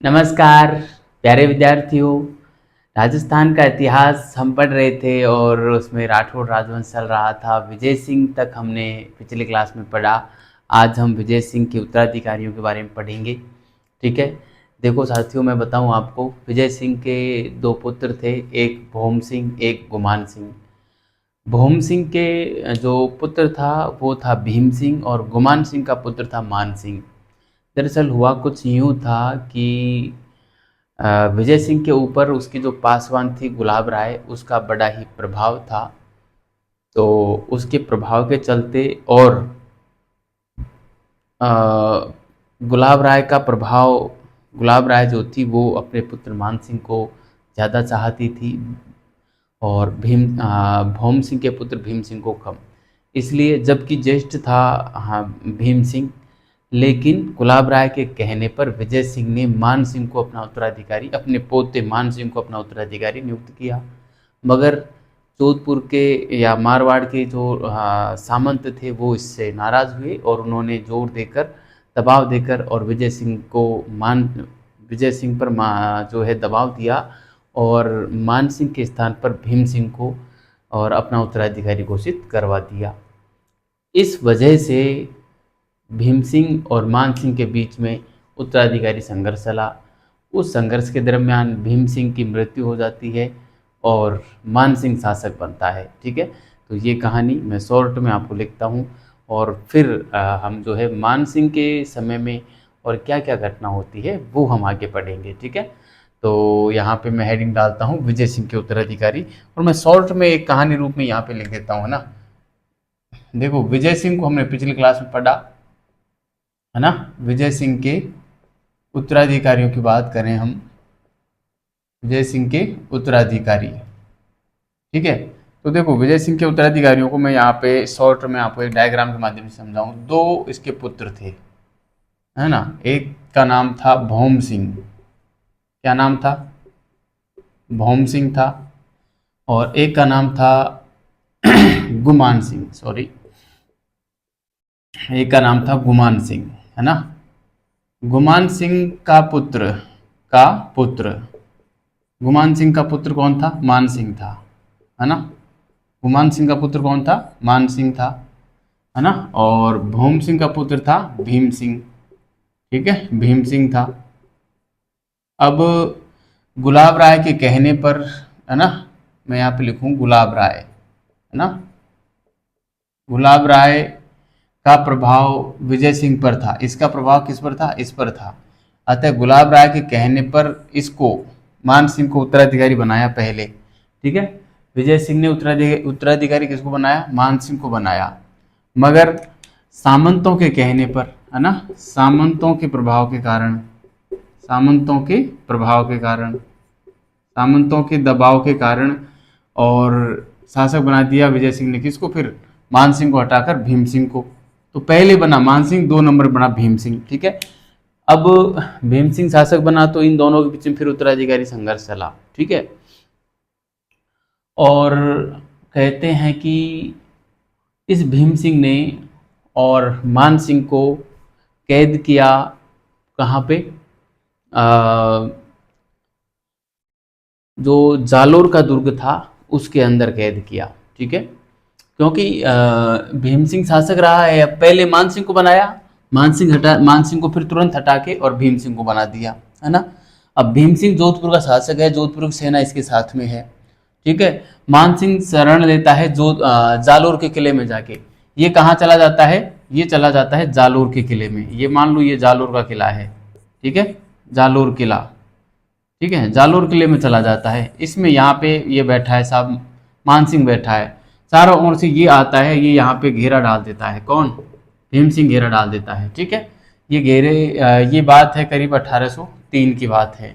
नमस्कार प्यारे विद्यार्थियों। राजस्थान का इतिहास हम पढ़ रहे थे और उसमें राठौड़ राजवंश चल रहा था। विजय सिंह तक हमने पिछले क्लास में पढ़ा। आज हम विजय सिंह के उत्तराधिकारियों के बारे में पढ़ेंगे। ठीक है, देखो साथियों, मैं बताऊं आपको, विजय सिंह के दो पुत्र थे, एक भौम सिंह, एक गुमान सिंह। भौम सिंह के जो पुत्र था वो था भीम सिंह और गुमान सिंह का पुत्र था मान सिंह। दरअसल हुआ कुछ यूँ था कि विजय सिंह के ऊपर उसकी जो पासवान थी गुलाब राय, उसका बड़ा ही प्रभाव था। तो उसके प्रभाव के चलते और अ, गुलाब राय का प्रभाव, गुलाब राय जो थी वो अपने पुत्र मान सिंह को ज़्यादा चाहती थी और भौम सिंह के पुत्र भीम सिंह को कम। इसलिए जबकि ज्येष्ठ था हाँ भीम सिंह, लेकिन गुलाब राय के कहने पर विजय सिंह ने मान सिंह को अपना उत्तराधिकारी, अपने पोते मान सिंह को अपना उत्तराधिकारी नियुक्त किया। मगर जोधपुर के या मारवाड़ के जो सामंत थे वो इससे नाराज़ हुए और उन्होंने जोर देकर, दबाव देकर और विजय सिंह पर जो है दबाव दिया और मान सिंह के स्थान पर भीम सिंह को और अपना उत्तराधिकारी घोषित करवा दिया। इस वजह से भीम सिंह और मान सिंह के बीच में उत्तराधिकारी संघर्ष चला। उस संघर्ष के दरमियान भीम सिंह की मृत्यु हो जाती है और मान सिंह शासक बनता है। ठीक है, तो ये कहानी मैं शॉर्ट में आपको लिखता हूँ और फिर हम जो है मान सिंह के समय में और क्या क्या घटना होती है वो हम आगे पढ़ेंगे। ठीक है, तो यहाँ पे मैं हेडिंग डालता हूँ विजय सिंह के उत्तराधिकारी और मैं शॉर्ट में एक कहानी रूप में यहाँ पे लिख देता हूँ ना। देखो, विजय सिंह को हमने पिछली क्लास में पढ़ा है ना। विजय सिंह के उत्तराधिकारियों की बात करें हम, विजय सिंह के उत्तराधिकारी। ठीक है, तो देखो विजय सिंह के उत्तराधिकारियों को मैं यहाँ पे शॉर्ट में आपको एक डायग्राम के माध्यम से समझाऊं। दो इसके पुत्र थे, है ना। एक का नाम था भौम सिंह, क्या नाम था? भौम सिंह था। और एक का नाम था गुमान सिंह, सॉरी, एक का नाम था गुमान सिंह, है ना। गुमान सिंह का पुत्र गुमान सिंह का पुत्र कौन था? मान सिंह था, है ना। गुमान सिंह का पुत्र कौन था? मान सिंह था, है ना। और भौम सिंह का पुत्र था भीम सिंह। ठीक है, भीम सिंह था। अब गुलाब राय के कहने पर, है ना, मैं यहाँ पे लिखूं गुलाब राय, है ना। गुलाब राय का प्रभाव विजय सिंह पर था। इसका प्रभाव किस पर था? इस पर था। अतः गुलाब राय के कहने पर इसको, मान सिंह को उत्तराधिकारी बनाया पहले। ठीक है, विजय सिंह ने उत्तराधिकारी किसको बनाया? मान सिंह को बनाया। मगर सामंतों के कहने पर, है ना, सामंतों के प्रभाव के कारण, सामंतों के प्रभाव के कारण, सामंतों के दबाव के कारण और शासक बना दिया विजय सिंह ने किसको? फिर मान सिंह को हटाकर भीम सिंह को। तो पहले बना मान सिंह, 2 नंबर बना भीम सिंह। ठीक है, अब भीम सिंह शासक बना तो इन दोनों के बीच में फिर उत्तराधिकारी संघर्ष चला। ठीक है, और कहते हैं कि इस भीम सिंह ने और मान सिंह को कैद किया, कहाँ पे? जो जालोर का दुर्ग था उसके अंदर कैद किया। ठीक है, क्योंकि भीम सिंह शासक रहा है। अब पहले मान सिंह को बनाया, मान सिंह को फिर तुरंत हटा के और भीम सिंह को बना दिया, है ना। अब भीम सिंह जोधपुर का शासक है, जोधपुर की सेना इसके साथ में है। ठीक है, मान सिंह शरण लेता है जालोर के किले में जाके। ये कहाँ चला जाता है? ये चला जाता है जालोर के किले में। ये मान लो ये जालोर का किला है। ठीक है, जालोर किला। ठीक है, जालोर किले में चला जाता है। इसमें यहाँ पे ये बैठा है साहब, मान सिंह बैठा है। चारों ओर से ये आता है, ये यहाँ पे घेरा डाल देता है। कौन? भीम सिंह घेरा डाल देता है। ठीक है, ये ये बात है करीब 1803 की बात है।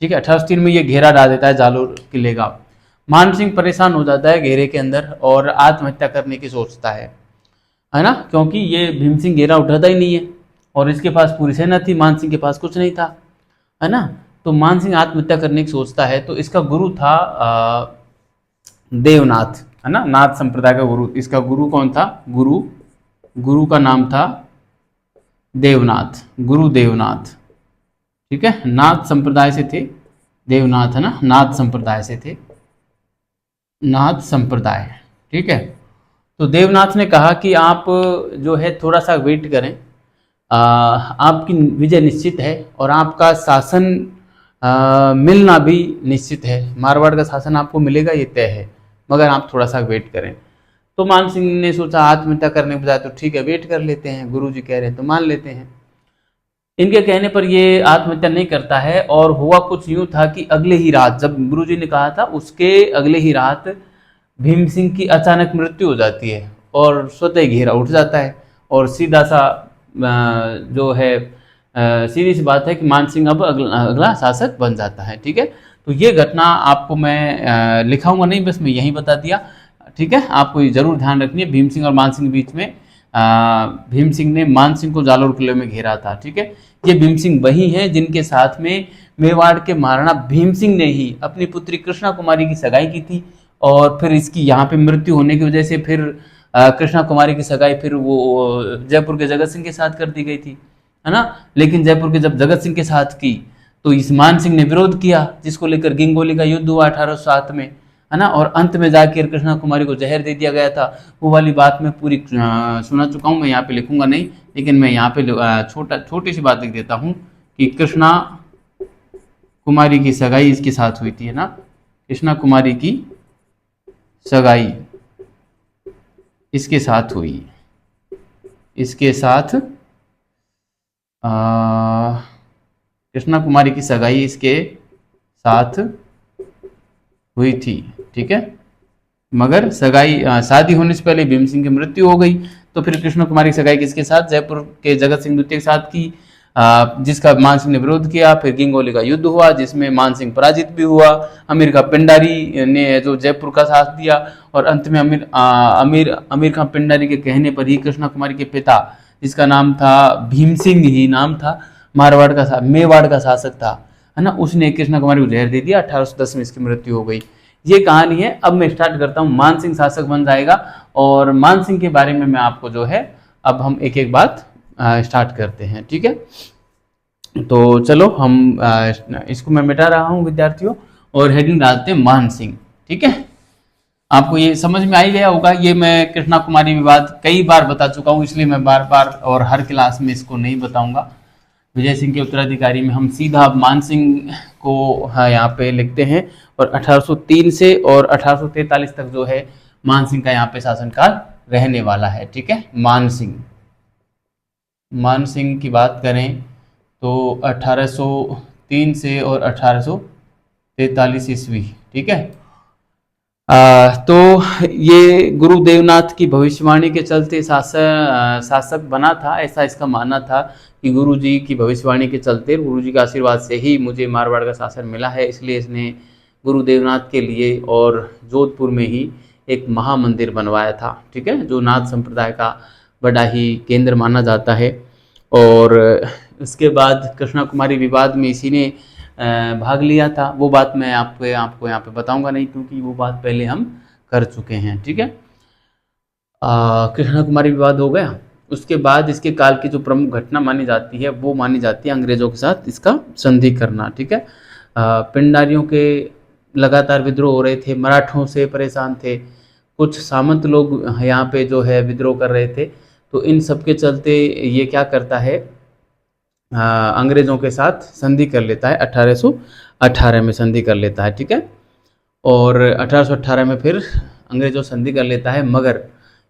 ठीक है, 1803 में ये घेरा डाल देता है जालोर किले का। मान सिंह परेशान हो जाता है घेरे के अंदर और आत्महत्या करने की सोचता है ना, क्योंकि ये भीम सिंह घेरा उठाता ही नहीं है और इसके पास पूरी सेना थी, मान सिंह के पास कुछ नहीं था, है ना। तो मान सिंह आत्महत्या करने की सोचता है। तो इसका गुरु था देवनाथ, है ना, नाथ संप्रदाय का गुरु। इसका गुरु कौन था? गुरु का नाम था देवनाथ, गुरु देवनाथ। ठीक है, नाथ संप्रदाय से थे, देवनाथ है ना, नाथ संप्रदाय से थे, नाथ संप्रदाय। ठीक है, तो देवनाथ ने कहा कि आप जो है थोड़ा सा वेट करें, आपकी विजय निश्चित है और आपका शासन मिलना भी निश्चित है, मारवाड़ का शासन आपको मिलेगा ये तय है, मगर आप थोड़ा सा वेट करें। तो मान सिंह ने सोचा आत्महत्या करने के बजाय तो ठीक है वेट कर लेते हैं, गुरुजी कह रहे हैं तो मान लेते हैं। इनके कहने पर ये आत्महत्या नहीं करता है, और हुआ कुछ यूं था कि अगले ही रात, जब गुरुजी ने कहा था उसके अगले ही रात भीम सिंह की अचानक मृत्यु हो जाती है और स्वतः घेरा उठ जाता है, और सीधा सा जो है सीधी सी बात है कि मान सिंह अब अगला शासक बन जाता है। ठीक है, तो ये घटना आपको मैं लिखाऊंगा नहीं, बस मैं यही बता दिया। ठीक है, आपको ये जरूर ध्यान रखनी है, भीम सिंह और मान सिंह के बीच में भीम सिंह ने मान सिंह को जालोर किले में घेरा था। ठीक है, ये भीम सिंह वही हैं जिनके साथ में मेवाड़ के महाराणा भीम सिंह ने ही अपनी पुत्री कृष्णा कुमारी की सगाई की थी, और फिर इसकी यहाँ पे मृत्यु होने की वजह से फिर कृष्णा कुमारी की सगाई फिर वो जयपुर के जगत सिंह के साथ कर दी गई थी, है ना। लेकिन जयपुर के जब जगत सिंह के साथ की तो इस मान सिंह ने विरोध किया, जिसको लेकर गिंगोली का युद्ध हुआ 1807 में, है ना, और अंत में जाकर कृष्णा कुमारी को जहर दे दिया गया था। वो वाली बात मैं पूरी सुना चुका हूँ, मैं यहाँ पे लिखूंगा नहीं, लेकिन मैं यहाँ पे छोटी सी बात लिख देता हूँ कि कृष्णा कुमारी की सगाई इसके साथ हुई थी, है ना, कृष्णा कुमारी की सगाई इसके साथ हुई, इसके साथ कृष्णा कुमारी की सगाई इसके साथ हुई थी। ठीक है, मगर सगाई शादी होने से पहले भीम सिंह की मृत्यु हो गई, तो फिर कृष्ण कुमारी की सगाई किसके साथ, जयपुर के जगत सिंह द्वितीय के साथ की, जिसका मान सिंह ने विरोध किया। फिर गिंगोली का युद्ध हुआ जिसमें मान सिंह पराजित भी हुआ, अमीर खां पिंडारी ने जो जयपुर का साथ दिया, और अंत में अमीर खां पिंडारी के कहने पर ही कृष्णा कुमारी के पिता, जिसका नाम था भीम सिंह ही नाम था, मेवाड़ का शासक था, है ना, उसने कृष्णा कुमारी को जहर दे दिया, 1810 में इसकी मृत्यु हो गई। ये कहानी है। अब मैं स्टार्ट करता हूँ, मान सिंह शासक बन जाएगा, और मान सिंह के बारे में मैं आपको जो है अब हम एक एक बात स्टार्ट करते हैं। ठीक है, तो चलो हम इसको मैं मिटा रहा हूँ विद्यार्थियों, और हेडिंग डालते हैं मान सिंह। ठीक है, आपको ये समझ में आ ही गया होगा, ये मैं कृष्णा कुमारी विवाद कई बार बता चुका हूँ, इसलिए मैं बार बार और हर क्लास में इसको नहीं बताऊंगा। विजय सिंह के उत्तराधिकारी में हम सीधा मान सिंह को यहाँ पे लिखते हैं, और 1803 से और 1843 तक जो है मान सिंह का यहाँ पे शासनकाल रहने वाला है। ठीक है, मान सिंह की बात करें तो 1803 से और 1843 ईस्वी। ठीक है, तो ये गुरु देवनाथ की भविष्यवाणी के चलते शासक बना था, ऐसा इसका मानना था कि गुरु जी की भविष्यवाणी के चलते, गुरु जी के आशीर्वाद से ही मुझे मारवाड़ का शासन मिला है, इसलिए इसने गुरु देवनाथ के लिए और जोधपुर में ही एक महामंदिर बनवाया था। ठीक है, जो नाथ संप्रदाय का बड़ा ही केंद्र माना जाता है। और उसके बाद कृष्णा कुमारी विवाद में इसी ने भाग लिया था, वो बात मैं आपको यहाँ पे बताऊंगा नहीं, क्योंकि वो बात पहले हम कर चुके हैं। ठीक है, कृष्णा कुमारी विवाद हो गया। उसके बाद इसके काल की जो प्रमुख घटना मानी जाती है वो मानी जाती है अंग्रेजों के साथ इसका संधि करना। ठीक है, पिंडारियों के लगातार विद्रोह हो रहे थे, मराठों से परेशान थे, कुछ सामंत लोग यहाँ पे जो है विद्रोह कर रहे थे, तो इन सब के चलते ये क्या करता है, अंग्रेजों के साथ संधि कर लेता है, 1818 में संधि कर लेता है। ठीक है, और 1818 में फिर अंग्रेजों संधि कर लेता है, मगर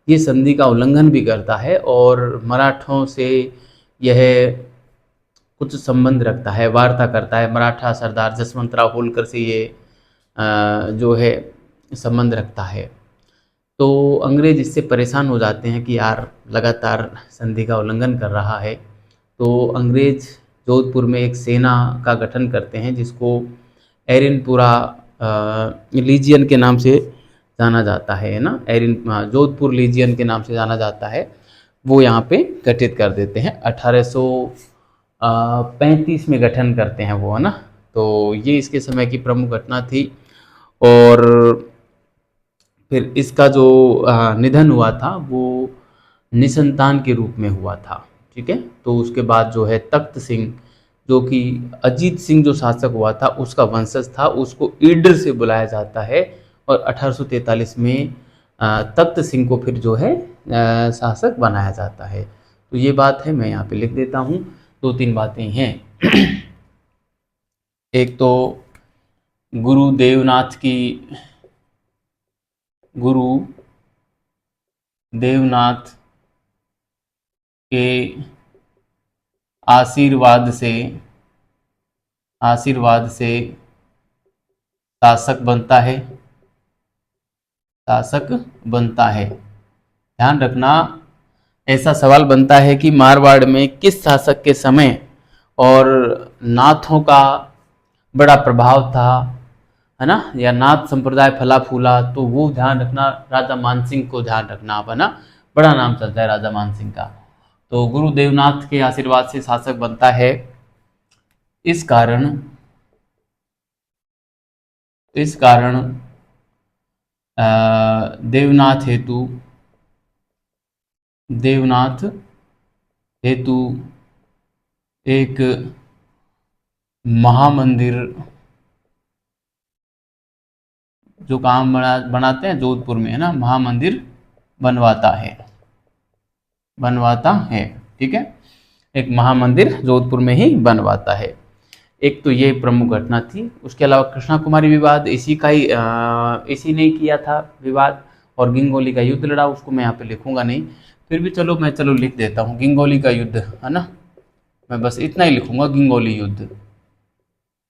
ये संधि का उल्लंघन भी करता है और मराठों से यह कुछ संबंध रखता है, वार्ता करता है। मराठा सरदार जसवंतराव होलकर से ये जो है संबंध रखता है। तो अंग्रेज इससे परेशान हो जाते हैं कि यार लगातार संधि का उल्लंघन कर रहा है, तो अंग्रेज जोधपुर में एक सेना का गठन करते हैं जिसको एरिनपुरा लीजियन के नाम से जाना जाता है ना, जोधपुर लीजियन के नाम से जाना जाता है, वो यहाँ पे गठित कर देते हैं। 1835 में गठन करते हैं वो, है ना। तो ये इसके समय की प्रमुख घटना थी, और फिर इसका जो निधन हुआ था वो निसंतान के रूप में हुआ था। ठीक है, तो उसके बाद जो है तख्त सिंह जो कि अजीत सिंह जो शासक हुआ था उसका वंशज था, उसको ईडर से बुलाया जाता है। और 1843 में तख्त सिंह को फिर जो है शासक बनाया जाता है। तो ये बात है, मैं यहाँ पे लिख देता हूँ। दो तीन बातें हैं। एक तो गुरु देवनाथ की, गुरु देवनाथ के आशीर्वाद से, आशीर्वाद से शासक बनता है, शासक बनता है। ध्यान रखना, ऐसा सवाल बनता है कि मारवाड़ में किस शासक के समय और नाथों का बड़ा प्रभाव था, है ना, या नाथ संप्रदाय फला फूला, तो वो ध्यान रखना। राजा मानसिंह को ध्यान रखना आप, है ना, बड़ा नाम चलता है राजा मानसिंह का। तो गुरु देवनाथ के आशीर्वाद से शासक बनता है। इस कारण, इस कारण देवनाथ हेतु, देवनाथ हेतु एक महामंदिर, जो काम बनाते हैं जोधपुर में, है ना, महामंदिर बनवाता है, बनवाता है। ठीक है, एक महामंदिर जोधपुर में ही बनवाता है। एक तो ये प्रमुख घटना थी। उसके अलावा कृष्णा कुमारी विवाद इसी का ही, इसी ने किया था विवाद। और गिंगोली का युद्ध लड़ा, उसको मैं यहाँ पे लिखूंगा नहीं, फिर भी चलो मैं लिख देता हूँ, गिंगोली का युद्ध, है ना, मैं बस इतना ही लिखूंगा, गिंगोली युद्ध।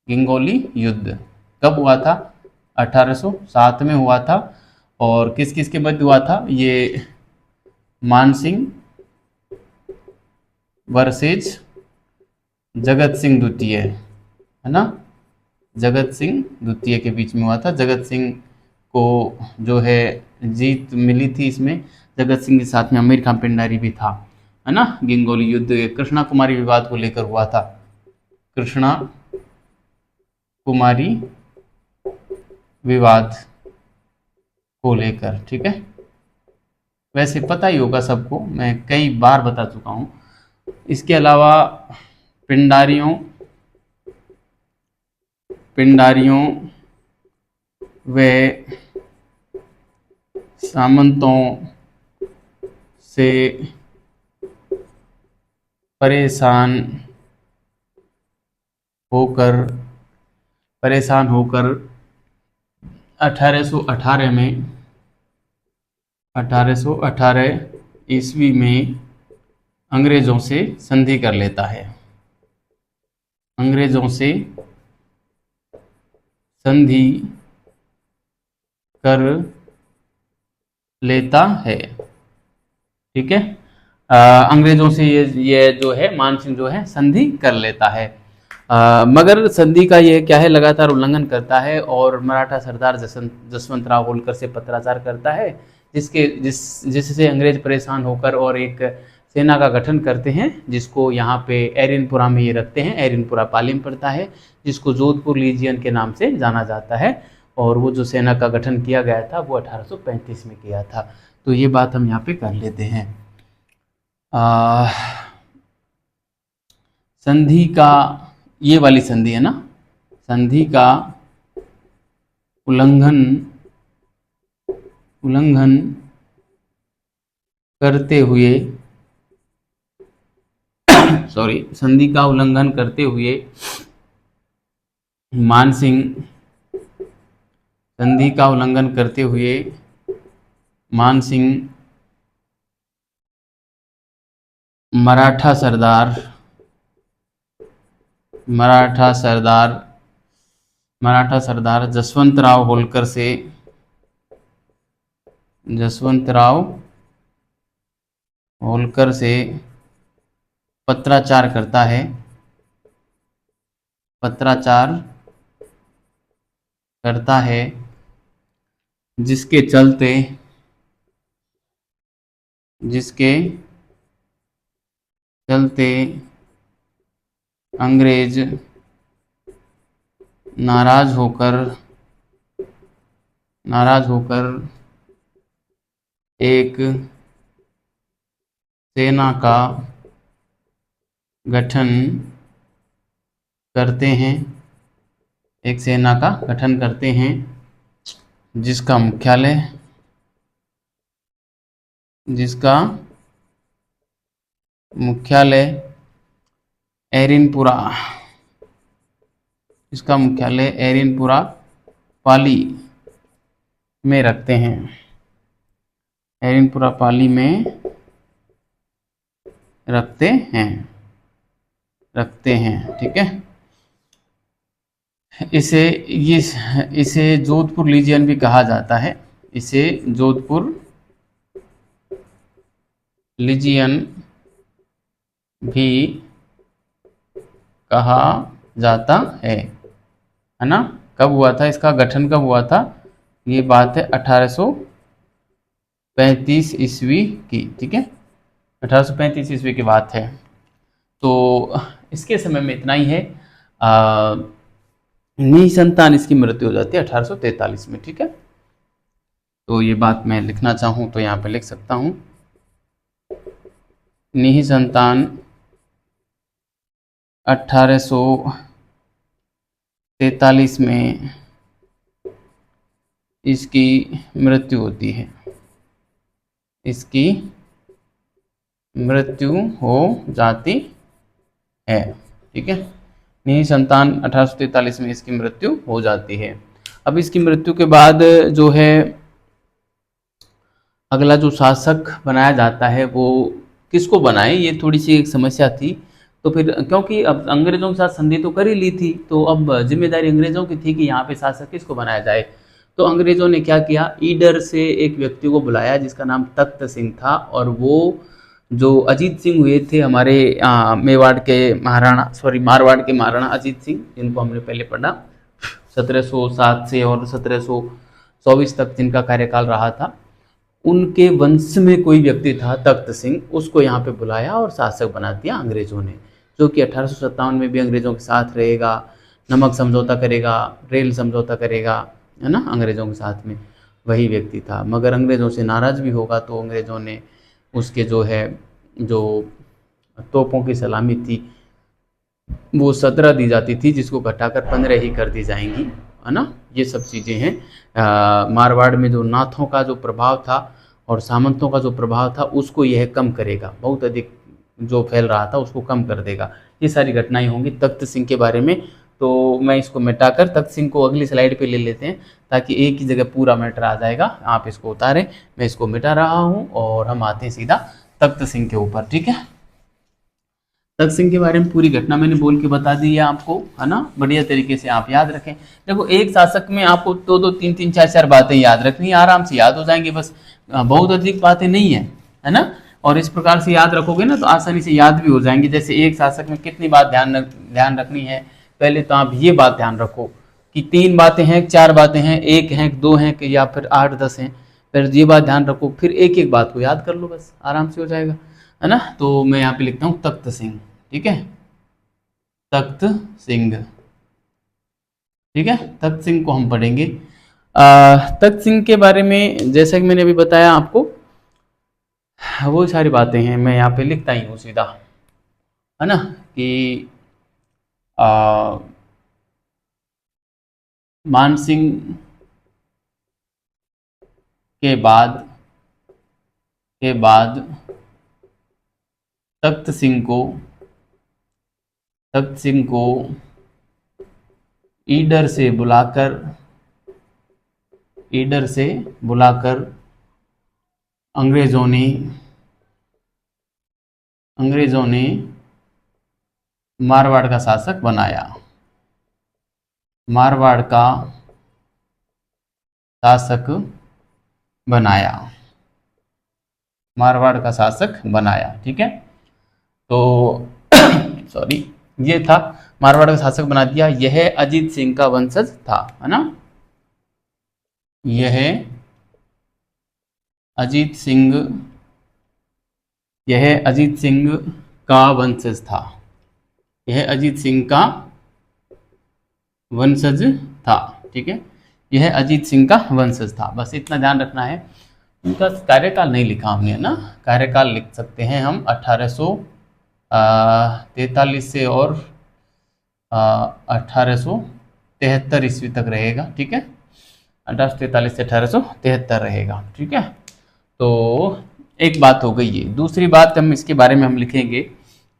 गिंगोली युद्ध कब हुआ था? 1807 में हुआ था। और किस किस के मध्य हुआ था? ये मानसिंह वर्सेज जगत सिंह द्वितीय, है ना, जगत सिंह द्वितीय के बीच में हुआ था। जगत सिंह को जो है जीत मिली थी इसमें। जगत सिंह के साथ में अमीर खान पिंडारी भी था, है ना। गिंगोली युद्ध कृष्णा कुमारी विवाद को लेकर हुआ था, कृष्णा कुमारी विवाद को लेकर। ठीक है, वैसे पता ही होगा सबको, मैं कई बार बता चुका हूँ। इसके अलावा पिंडारियों, पिंडारियों व सामंतों से परेशान होकर, परेशान होकर 1818 में, 1818 ईस्वी में अंग्रेजों से संधि कर लेता है, अंग्रेजों से संधि कर लेता है। ठीक है, अंग्रेजों से ये जो है मानसिंह जो है संधि कर लेता है। मगर संधि का ये क्या है, लगातार उल्लंघन करता है और मराठा सरदार जसवंत राव होलकर से पत्राचार करता है, जिससे अंग्रेज परेशान होकर और एक सेना का गठन करते हैं, जिसको यहाँ पे एरिनपुरा में ये रखते हैं। एरिनपुरा पाली में पड़ता है, जिसको जोधपुर लीजियन के नाम से जाना जाता है। और वो जो सेना का गठन किया गया था वो 1835 में किया था। तो ये बात हम यहाँ पे कर लेते हैं। संधि का, ये वाली संधि है ना, संधि का उल्लंघन, उल्लंघन करते हुए सॉरी, संधि का उल्लंघन करते हुए मानसिंह, संधि का उल्लंघन करते हुए मानसिंह मराठा सरदार, मराठा सरदार, मराठा सरदार जसवंतराव होलकर से, जसवंतराव होलकर से पत्राचार करता है, पत्राचार करता है, जिसके चलते, जिसके चलते अंग्रेज नाराज होकर, नाराज होकर एक सेना का गठन करते हैं, एक सेना का गठन करते हैं जिसका मुख्यालय एरिनपुरा, इसका मुख्यालय एरिनपुरा पाली में रखते हैं, एरिनपुरा पाली में रखते हैं, ठीक है। इसे जोधपुर लीजियन भी कहा जाता है, इसे जोधपुर लीजियन भी कहा जाता है ना। कब हुआ था, इसका गठन कब हुआ था, ये बात है 1835 ईस्वी की, ठीक है, 1835 ईस्वी की बात है। तो इसके समय में इतना ही है। निसंतान इसकी मृत्यु हो जाती है 1843 में, ठीक है। तो ये बात मैं लिखना चाहूँ तो यहाँ पे लिख सकता हूँ, निसंतान 1843 में इसकी मृत्यु होती है, इसकी मृत्यु हो जाती है, ठीक है। निसंतान 1843 में इसकी मृत्यु हो जाती है। अब इसकी मृत्यु के बाद जो है अगला जो शासक बनाया जाता है वो किसको बनाए, ये थोड़ी सी एक समस्या थी। तो फिर क्योंकि अब अंग्रेजों के साथ संधि तो कर ही ली थी, तो अब जिम्मेदारी अंग्रेजों की थी कि यहाँ पे शासक किसको बनाया जाए। तो अंग्रेजों ने क्या किया, ईडर से एक व्यक्ति को बुलाया जिसका नाम तख्त सिंह था, और वो जो अजीत सिंह हुए थे हमारे मारवाड़ के महाराणा अजीत सिंह, जिनको हमने पहले पढ़ा, 1707 से और 1724 तक जिनका कार्यकाल रहा था, उनके वंश में कोई व्यक्ति था तख्त सिंह, उसको यहाँ पे बुलाया और शासक बना दिया अंग्रेजों ने, जो कि 1857 में भी अंग्रेजों के साथ रहेगा, नमक समझौता करेगा, रेल समझौता करेगा, है ना, अंग्रेजों के साथ में वही व्यक्ति था। मगर अंग्रेजों से नाराज़ भी होगा तो अंग्रेजों ने उसके जो तोपों की सलामी थी वो 17 दी जाती थी, जिसको घटाकर 15 ही कर दी जाएंगी, है ना। ये सब चीज़ें हैं। मारवाड़ में जो नाथों का जो प्रभाव था और सामंतों का जो प्रभाव था उसको यह कम करेगा, बहुत अधिक जो फैल रहा था उसको कम कर देगा। ये सारी घटनाएं होंगी तख्त सिंह के बारे में। तो मैं इसको मिटाकर तख्त सिंह को अगली स्लाइड पे ले लेते हैं, ताकि एक ही जगह पूरा मैटर आ जाएगा। आप इसको उतारें, मैं इसको मिटा रहा हूँ और हम आते हैं सीधा तख्त सिंह के ऊपर, ठीक है। तख्त सिंह के बारे में पूरी घटना मैंने बोल के बता दी है आपको, है ना, बढ़िया तरीके से आप याद रखें। देखो एक शासक में आपको दो तीन तीन चार चार बातें याद रखनी, आराम से याद हो जाएंगी, बस बहुत अधिक बातें नहीं है ना। और इस प्रकार से याद रखोगे ना तो आसानी से याद भी हो जाएंगी। जैसे एक शासक में कितनी बात ध्यान रखनी है, पहले तो आप ये बात ध्यान रखो कि 3 बातें हैं, 4 बातें हैं, 1 है, 2 हैं या फिर 8-10 हैं, फिर ये बात ध्यान रखो, फिर एक एक बात को याद कर लो, बस आराम से हो जाएगा, है ना। तो मैं यहाँ पे लिखता हूँ तख्त सिंह, ठीक है, तख्त सिंह, ठीक है। तख्त सिंह को हम पढ़ेंगे। तख्त सिंह के बारे में जैसा कि मैंने अभी बताया आपको, वो सारी बातें हैं, मैं यहाँ पे लिखता ही हूँ सीधा, है ना, कि मानसिंह के बाद तख्त सिंह को ईडर से बुलाकर अंग्रेजों ने मारवाड़ का शासक बनाया, मारवाड़ का शासक बनाया, ठीक है। तो सॉरी, ये था, मारवाड़ का शासक बना दिया। यह अजीत सिंह का वंशज था, है ना, यह अजीत सिंह का वंशज था, यह अजीत सिंह का वंशज था, ठीक है, यह अजीत सिंह का वंशज था। बस इतना ध्यान रखना है। उनका कार्यकाल नहीं लिखा हमने, है ना, कार्यकाल लिख सकते हैं हम 1843 से और 1873 ईस्वी तक रहेगा। ठीक है, 1843 से 1873 रहेगा। ठीक है, तो एक बात हो गई है। दूसरी बात हम इसके बारे में हम लिखेंगे।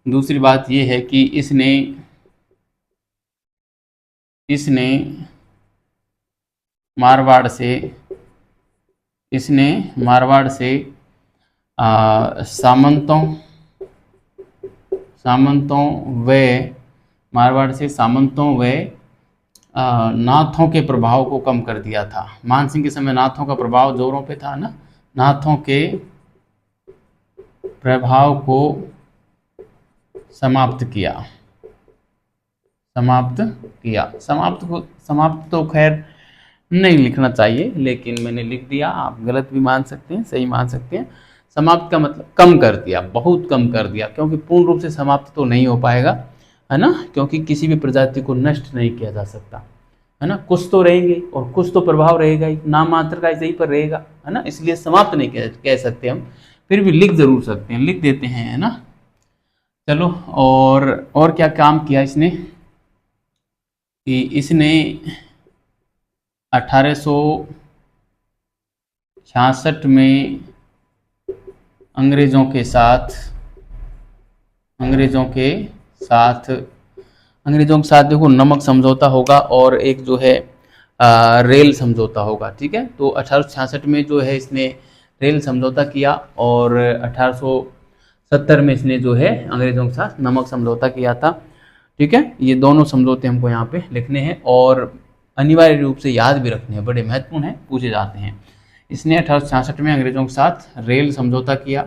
दूसरी बात ये है कि इसने इसने मारवाड़ से इसने मारवाड़ से सामंतों सामंतों व मारवाड़ से सामंतों व नाथों के प्रभाव को कम कर दिया था। मानसिंह के समय नाथों का प्रभाव जोरों पे था ना। नाथों के प्रभाव को समाप्त किया। समाप्त तो खैर नहीं लिखना चाहिए, लेकिन मैंने लिख दिया। आप गलत भी मान सकते हैं, सही मान सकते हैं। समाप्त का मतलब कम कर दिया, बहुत कम कर दिया, क्योंकि पूर्ण रूप से समाप्त तो नहीं हो पाएगा, है ना, क्योंकि किसी भी प्रजाति को नष्ट नहीं किया जा सकता, है ना। कुछ तो रहेंगे और कुछ तो प्रभाव रहेगा ही, नाम मात्र का सही पर रहेगा, है ना। इसलिए समाप्त नहीं कह सकते हम, फिर भी लिख जरूर सकते हैं, लिख देते हैं, है ना। चलो, और क्या काम किया इसने कि इसने 1866 में अंग्रेजों के साथ देखो नमक समझौता होगा और एक जो है रेल समझौता होगा। ठीक है, तो 1866 में जो है इसने रेल समझौता किया और 1870 में इसने जो है अंग्रेजों के साथ नमक समझौता किया था। ठीक है, ये दोनों समझौते हमको यहाँ पे लिखने हैं और अनिवार्य रूप से याद भी रखने हैं, बड़े महत्वपूर्ण हैं, पूछे जाते हैं। इसने 1866 में अंग्रेजों के साथ रेल समझौता किया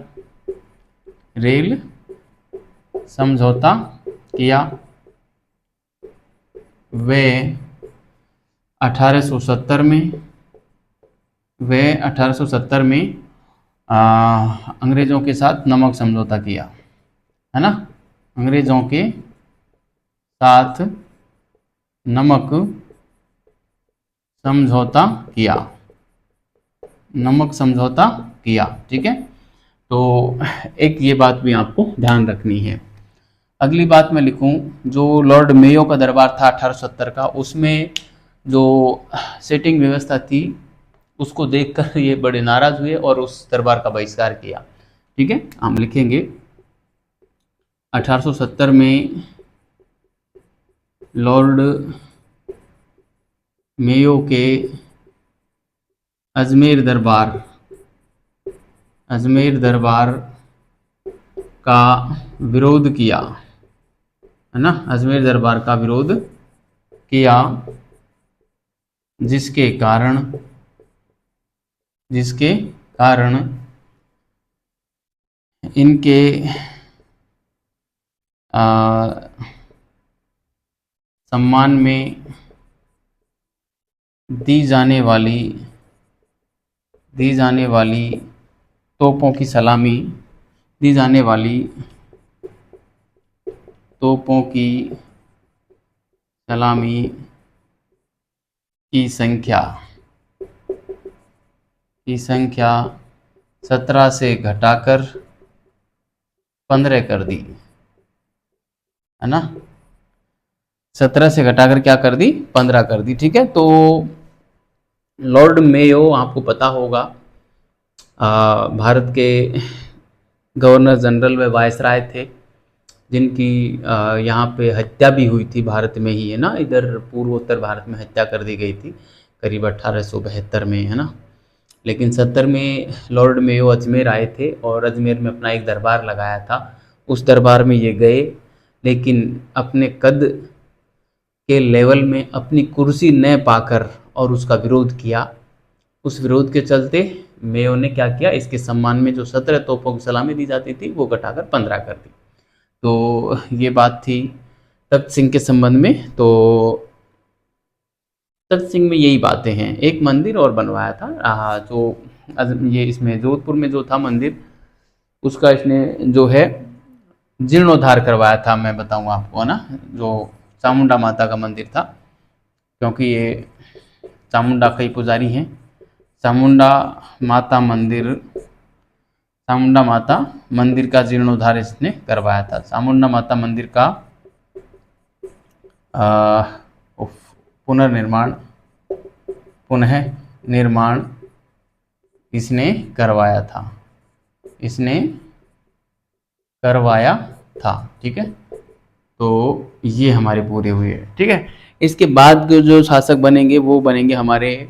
वे 1870 में अंग्रेजों के साथ नमक समझौता किया, है ना। अंग्रेजों के साथ नमक समझौता किया। ठीक है, तो एक ये बात भी आपको ध्यान रखनी है। अगली बात मैं लिखूं, जो लॉर्ड मेयो का दरबार था 1870 का, उसमें जो सेटिंग व्यवस्था थी उसको देखकर ये बड़े नाराज हुए और उस दरबार का बहिष्कार किया। ठीक है, हम लिखेंगे 1870 में लॉर्ड मेयो के अजमेर दरबार का विरोध किया, है ना। अजमेर दरबार का विरोध किया, जिसके कारण इनके सम्मान में दी जाने वाली तोपों की सलामी की संख्या 17 से घटाकर 15 कर दी, है ना। 17 से घटाकर क्या कर दी, 15 कर दी। ठीक है, तो लॉर्ड मेयो आपको पता होगा भारत के गवर्नर जनरल व वायसराय थे, जिनकी यहाँ पे हत्या भी हुई थी भारत में ही, है ना। इधर पूर्वोत्तर भारत में हत्या कर दी गई थी करीब 1872 में, है ना। लेकिन 70 में लॉर्ड मेयो अजमेर आए थे और अजमेर में अपना एक दरबार लगाया था। उस दरबार में ये गए, लेकिन अपने कद के लेवल में अपनी कुर्सी न पाकर और उसका विरोध किया। उस विरोध के चलते मेयो ने क्या किया, इसके सम्मान में जो 17 तोपों की सलामी दी जाती थी वो घटाकर 15 कर दी। तो ये बात थी तख्त सिंह के संबंध में। तो तख्त सिंह में यही बातें हैं। एक मंदिर और बनवाया था जो ये इसमें जोधपुर में जो था मंदिर, उसका इसने जो है जीर्णोद्धार करवाया था। मैं बताऊंगा आपको, है ना, जो चामुंडा माता का मंदिर था, क्योंकि ये चामुंडा कई पुजारी हैं। चामुंडा माता मंदिर का जीर्णोद्धार इसने करवाया था। चामुंडा माता मंदिर का पुनर्निर्माण पुनः निर्माण इसने करवाया था, इसने करवाया था। ठीक है, तो ये हमारे पूरे हुए। ठीक है, इसके बाद जो शासक बनेंगे वो बनेंगे हमारे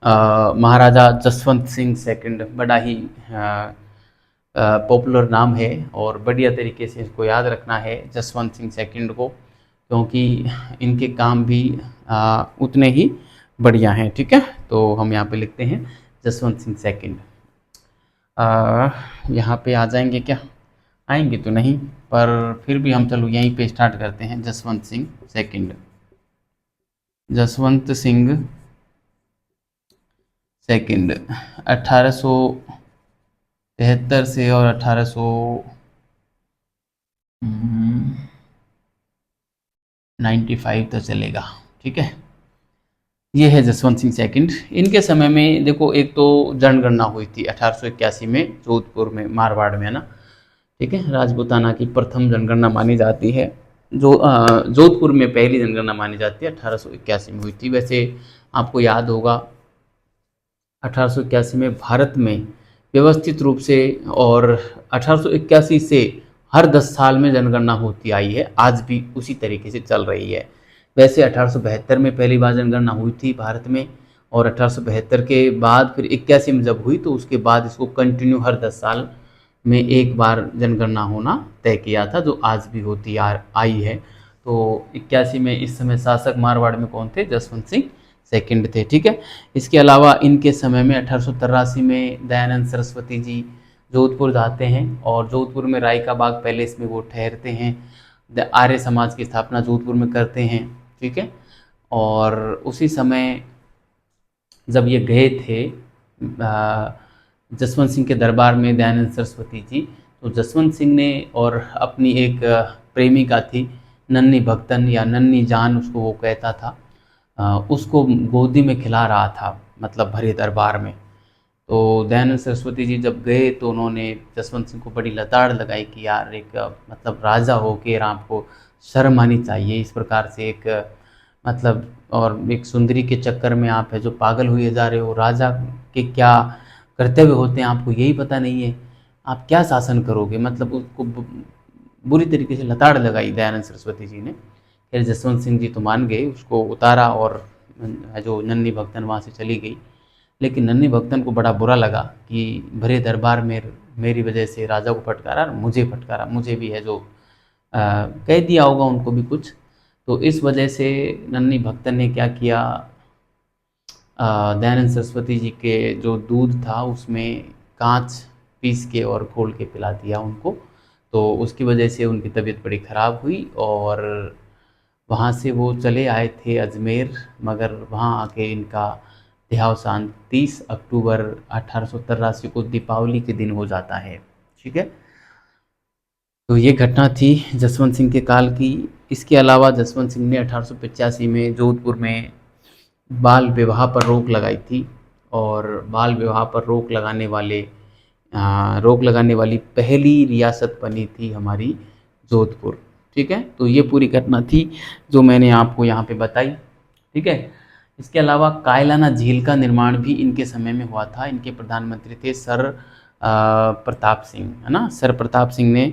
महाराजा जसवंत सिंह सेकंड। बड़ा ही पॉपुलर नाम है और बढ़िया तरीके से इसको याद रखना है जसवंत सिंह सेकंड को, क्योंकि इनके काम भी उतने ही बढ़िया हैं। ठीक है, तो हम यहाँ पे लिखते हैं जसवंत सिंह सेकंड। यहाँ पे आ जाएंगे क्या? आएंगे तो नहीं, पर फिर भी हम चलो यहीं पे स्टार्ट करते हैं। जसवंत सिंह सेकंड, जसवंत सिंह सेकंड 1873 से और 1895 तो चलेगा। ठीक है, ये है जसवंत सिंह सेकंड। इनके समय में देखो, एक तो जनगणना हुई थी 1881 में जोधपुर में, मारवाड़ में, है ना। ठीक है, राजपूताना की प्रथम जनगणना मानी जाती है, जो जोधपुर में पहली जनगणना मानी जाती है, 1881 में हुई थी। वैसे आपको याद होगा 1881 में भारत में व्यवस्थित रूप से, और 1881 से हर 10 साल में जनगणना होती आई है, आज भी उसी तरीके से चल रही है। वैसे 1872 में पहली बार जनगणना हुई थी भारत में, और 1872 के बाद फिर 81 में जब हुई तो उसके बाद इसको कंटिन्यू हर 10 साल में एक बार जनगणना होना तय किया था, जो आज भी होती आई है। तो 81 में इस समय शासक मारवाड़ में कौन थे? जसवंत सिंह सेकंड थे। ठीक है, इसके अलावा इनके समय में 1883 में दयानंद सरस्वती जी जोधपुर जाते हैं, और जोधपुर में राय का बाग पैलेस में वो ठहरते हैं। आर्य समाज की स्थापना जोधपुर में करते हैं। ठीक है, और उसी समय जब ये गए थे जसवंत सिंह के दरबार में दयानंद सरस्वती जी, तो जसवंत सिंह ने और अपनी एक प्रेमिका थी नन्ही भक्तन या नन्ही जान उसको वो कहता था, उसको गोदी में खिला रहा था, मतलब भरे दरबार में। तो दयानंद सरस्वती जी जब गए तो उन्होंने जसवंत सिंह को बड़ी लताड़ लगाई कि यार, एक मतलब राजा हो के आपको शर्म आनी चाहिए, इस प्रकार से एक मतलब, और एक सुंदरी के चक्कर में आप है जो पागल हुए जा रहे हो, राजा के क्या कर्तव्य होते हैं आपको यही पता नहीं है, आप क्या शासन करोगे, मतलब उसको बुरी तरीके से लताड़ लगाई दयानंद सरस्वती जी ने। फिर जसवंत सिंह जी तो मान गए, उसको उतारा और जो नन्ही भक्तन वहाँ से चली गई। लेकिन नन्ही भक्तन को बड़ा बुरा लगा कि भरे दरबार में मेरी वजह से राजा को फटकारा, मुझे फटकारा, मुझे भी है जो कह दिया होगा उनको भी कुछ। तो इस वजह से नन्ही भक्तन ने क्या किया, दयानंद सरस्वती जी के जो दूध था उसमें कांच पीस के और घोल के पिला दिया उनको। तो उसकी वजह से उनकी तबीयत बड़ी ख़राब हुई, और वहाँ से वो चले आए थे अजमेर, मगर वहाँ आके इनका देहावसान 30 अक्टूबर 1883 को दीपावली के दिन हो जाता है। ठीक है, तो ये घटना थी जसवंत सिंह के काल की। इसके अलावा जसवंत सिंह ने 1885 में जोधपुर में बाल विवाह पर रोक लगाई थी, और बाल विवाह पर रोक लगाने वाली पहली रियासत बनी थी हमारी जोधपुर। ठीक है, तो ये पूरी घटना थी जो मैंने आपको यहाँ पे बताई। ठीक है, इसके अलावा कायलाना झील का निर्माण भी इनके समय में हुआ था। इनके प्रधानमंत्री थे सर प्रताप सिंह, है ना। सर प्रताप सिंह ने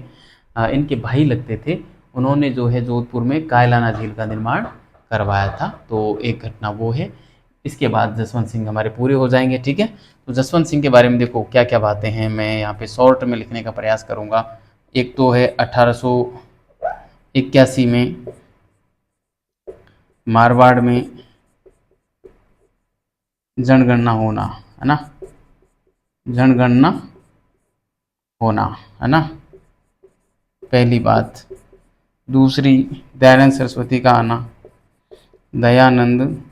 इनके भाई लगते थे, उन्होंने जो है जोधपुर में कायलाना झील का निर्माण करवाया था। तो एक घटना वो है। इसके बाद जसवंत सिंह हमारे पूरे हो जाएंगे। ठीक है, तो जसवंत सिंह के बारे में देखो क्या क्या बातें हैं, मैं यहाँ पे शॉर्ट में लिखने का प्रयास करूँगा। एक तो है 1881 में मारवाड़ में जनगणना होना, है ना, जनगणना होना, है ना, पहली बात। दूसरी, दयानंद सरस्वती का आना, दयानंद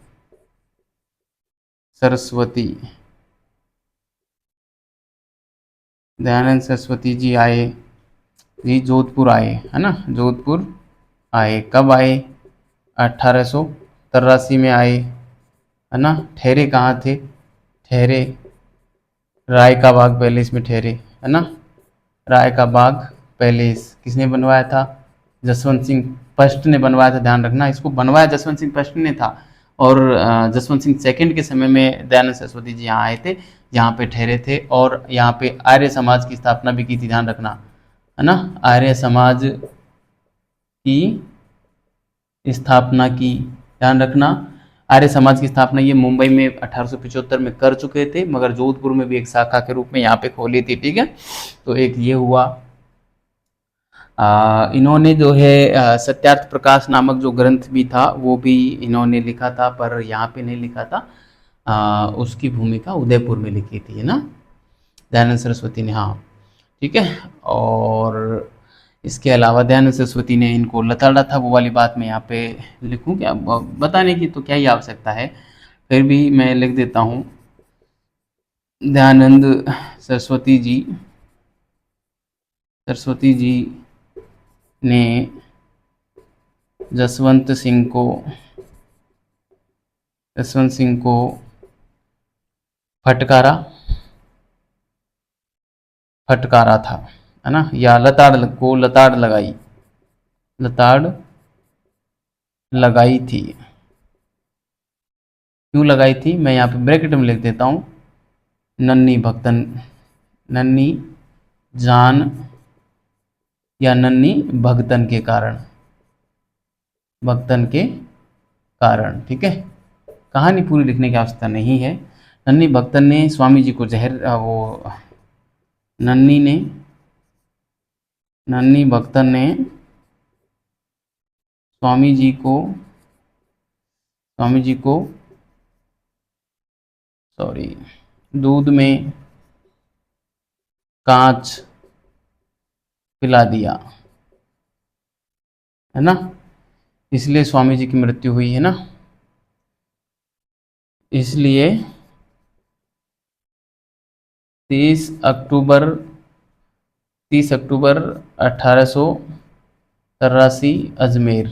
सरस्वती, दयानंद सरस्वती जी आए, जी जोधपुर आए, है ना, जोधपुर आए। कब आए? 1883 में आए, है ना। ठहरे कहाँ थे? ठहरे राय का बाग पैलेस में ठहरे, है ना। राय का बाग पैलेस किसने बनवाया था? जसवंत सिंह फर्स्ट ने बनवाया था, ध्यान रखना, इसको बनवाया जसवंत सिंह फर्स्ट ने था। और जसवंत सिंह सेकंड के समय में दयानंद सरस्वती जी यहाँ आए थे, यहाँ पे ठहरे थे और यहाँ पे आर्य समाज की स्थापना भी की थी, ध्यान रखना, है ना, आर्य समाज की स्थापना की, ध्यान रखना। आर्य समाज की स्थापना ये मुंबई में 1875 में कर चुके थे, मगर जोधपुर में भी एक शाखा के रूप में यहाँ पे खोली थी, ठीक है। तो एक ये हुआ। इन्होंने जो है सत्यार्थ प्रकाश नामक जो ग्रंथ भी था वो भी इन्होंने लिखा था, पर यहाँ पे नहीं लिखा था। उसकी भूमिका उदयपुर में लिखी थी, है ना, दयानंद सरस्वती ने, हाँ, ठीक है। और इसके अलावा दयानंद सरस्वती ने इनको लताड़ा था, वो वाली बात मैं यहाँ पे लिखूँ क्या, बताने की तो क्या ही आवश्यकता है, फिर भी मैं लिख देता हूँ। दयानंद सरस्वती जी ने जसवंत सिंह को फटकारा था, है ना, या लताड़ लगाई थी। क्यों लगाई थी, मैं यहाँ पे ब्रैकेट में लिख देता हूँ, नन्ही जान या नन्ही भगतन के कारण, ठीक है। कहानी पूरी लिखने की आवश्यकता नहीं है। नन्ही भगतन ने स्वामी जी को नन्ही भगतन ने स्वामी जी को दूध में कांच पिला दिया, है ना, इसलिए स्वामी जी की मृत्यु हुई, है ना। इसलिए 30 अक्टूबर 1883 अजमेर,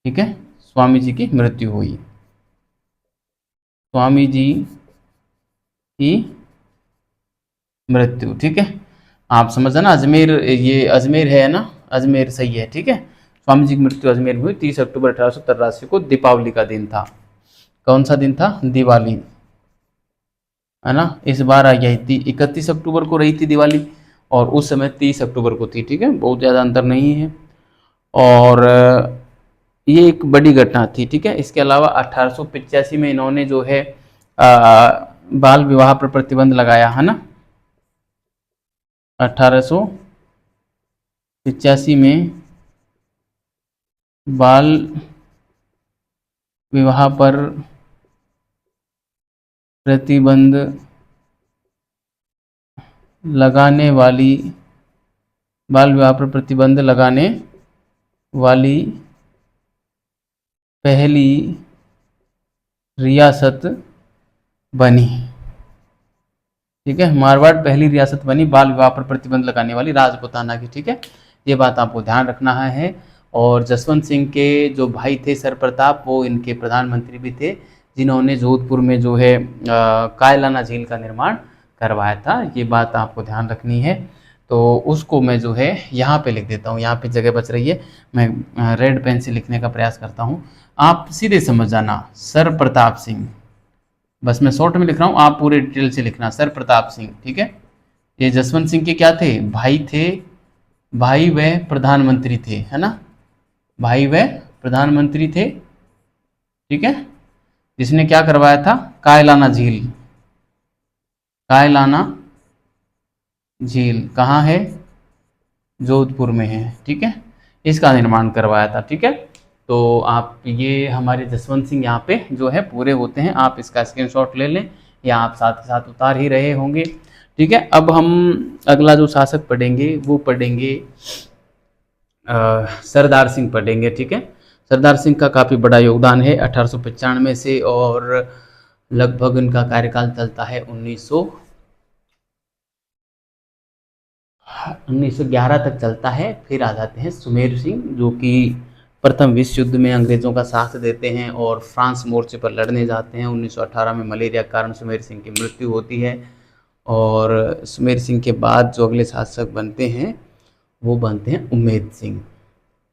ठीक है, स्वामी जी की मृत्यु हुई। स्वामी जी की मृत्यु, ठीक है, आप समझ ना, अजमेर, ये अजमेर है ना, अजमेर सही है, ठीक है। स्वामी जी की मृत्यु अजमेर में हुई 30 अक्टूबर 1883 को, दीपावली का दिन था। कौन सा दिन था, दिवाली, है ना। इस बार आई आई थी 31 अक्टूबर को रही थी दिवाली, और उस समय 30 अक्टूबर को थी, ठीक है, बहुत ज़्यादा अंतर नहीं है। और ये एक बड़ी घटना थी, ठीक है। इसके अलावा 1885 में इन्होंने जो है बाल विवाह पर प्रतिबंध लगाया, है ना। 1885 में बाल विवाह पर प्रतिबंध लगाने वाली पहली रियासत बनी, ठीक है। मारवाड़ पहली रियासत बनी बाल विवाह पर प्रतिबंध लगाने वाली राजपूताना की, ठीक है। ये बात आपको ध्यान रखना है। और जसवंत सिंह के जो भाई थे सर प्रताप, वो इनके प्रधानमंत्री भी थे, जिन्होंने जोधपुर में जो है कायलाना झील का निर्माण करवाया था। ये बात आपको ध्यान रखनी है। तो उसको मैं जो है यहाँ पे लिख देता हूँ, यहाँ पे जगह बच रही है, मैं रेड पेन से लिखने का प्रयास करता हूँ, आप सीधे समझ जाना, सर प्रताप सिंह, बस मैं शॉर्ट में लिख रहा हूँ, आप पूरे डिटेल से लिखना, सर प्रताप सिंह, ठीक है। ये जसवंत सिंह के क्या थे, भाई व प्रधानमंत्री थे, है ना, भाई व प्रधानमंत्री थे, ठीक है। जिसने क्या करवाया था, कायलाना झील कहाँ है, जोधपुर में है, ठीक है, इसका निर्माण करवाया था, ठीक है। तो आप ये हमारे जसवंत सिंह यहाँ पे जो है पूरे होते हैं, आप इसका स्क्रीनशॉट ले लें, या आप साथ के साथ उतार ही रहे होंगे, ठीक है। अब हम अगला जो शासक पढ़ेंगे वो पढ़ेंगे सरदार सिंह पढ़ेंगे, ठीक है। सरदार सिंह का काफ़ी बड़ा योगदान है 1895 से, और लगभग इनका कार्यकाल चलता है 1911 तक चलता है। फिर आ जाते हैं सुमेर सिंह, जो कि प्रथम विश्व युद्ध में अंग्रेज़ों का साथ देते हैं और फ्रांस मोर्चे पर लड़ने जाते हैं। 1918 में मलेरिया के कारण सुमेर सिंह की मृत्यु होती है। और सुमेर सिंह के बाद जो अगले शासक बनते हैं वो बनते हैं उम्मेद सिंह,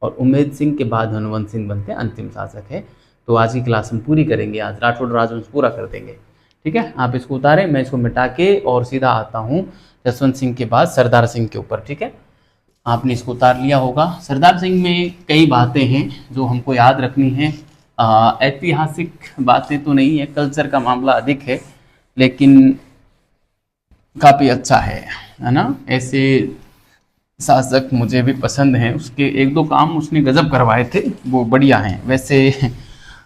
और उमेद सिंह के बाद हनुवंत सिंह बनते हैं अंतिम शासक है। तो आज की क्लास हम पूरी करेंगे, आज राठौड़ राजवंश पूरा कर देंगे। ठीक है, आप इसको उतारें, मैं इसको मिटा के और सीधा आता हूँ जसवंत सिंह के बाद सरदार सिंह के ऊपर। ठीक है, आपने इसको उतार लिया होगा। सरदार सिंह में कई बातें हैं जो हमको याद रखनी है। ऐतिहासिक बातें तो नहीं है, कल्चर का मामला अधिक है, लेकिन काफ़ी अच्छा है ना। ऐसे शासक मुझे भी पसंद हैं, उसके एक दो काम उसने गजब करवाए थे, वो बढ़िया हैं। वैसे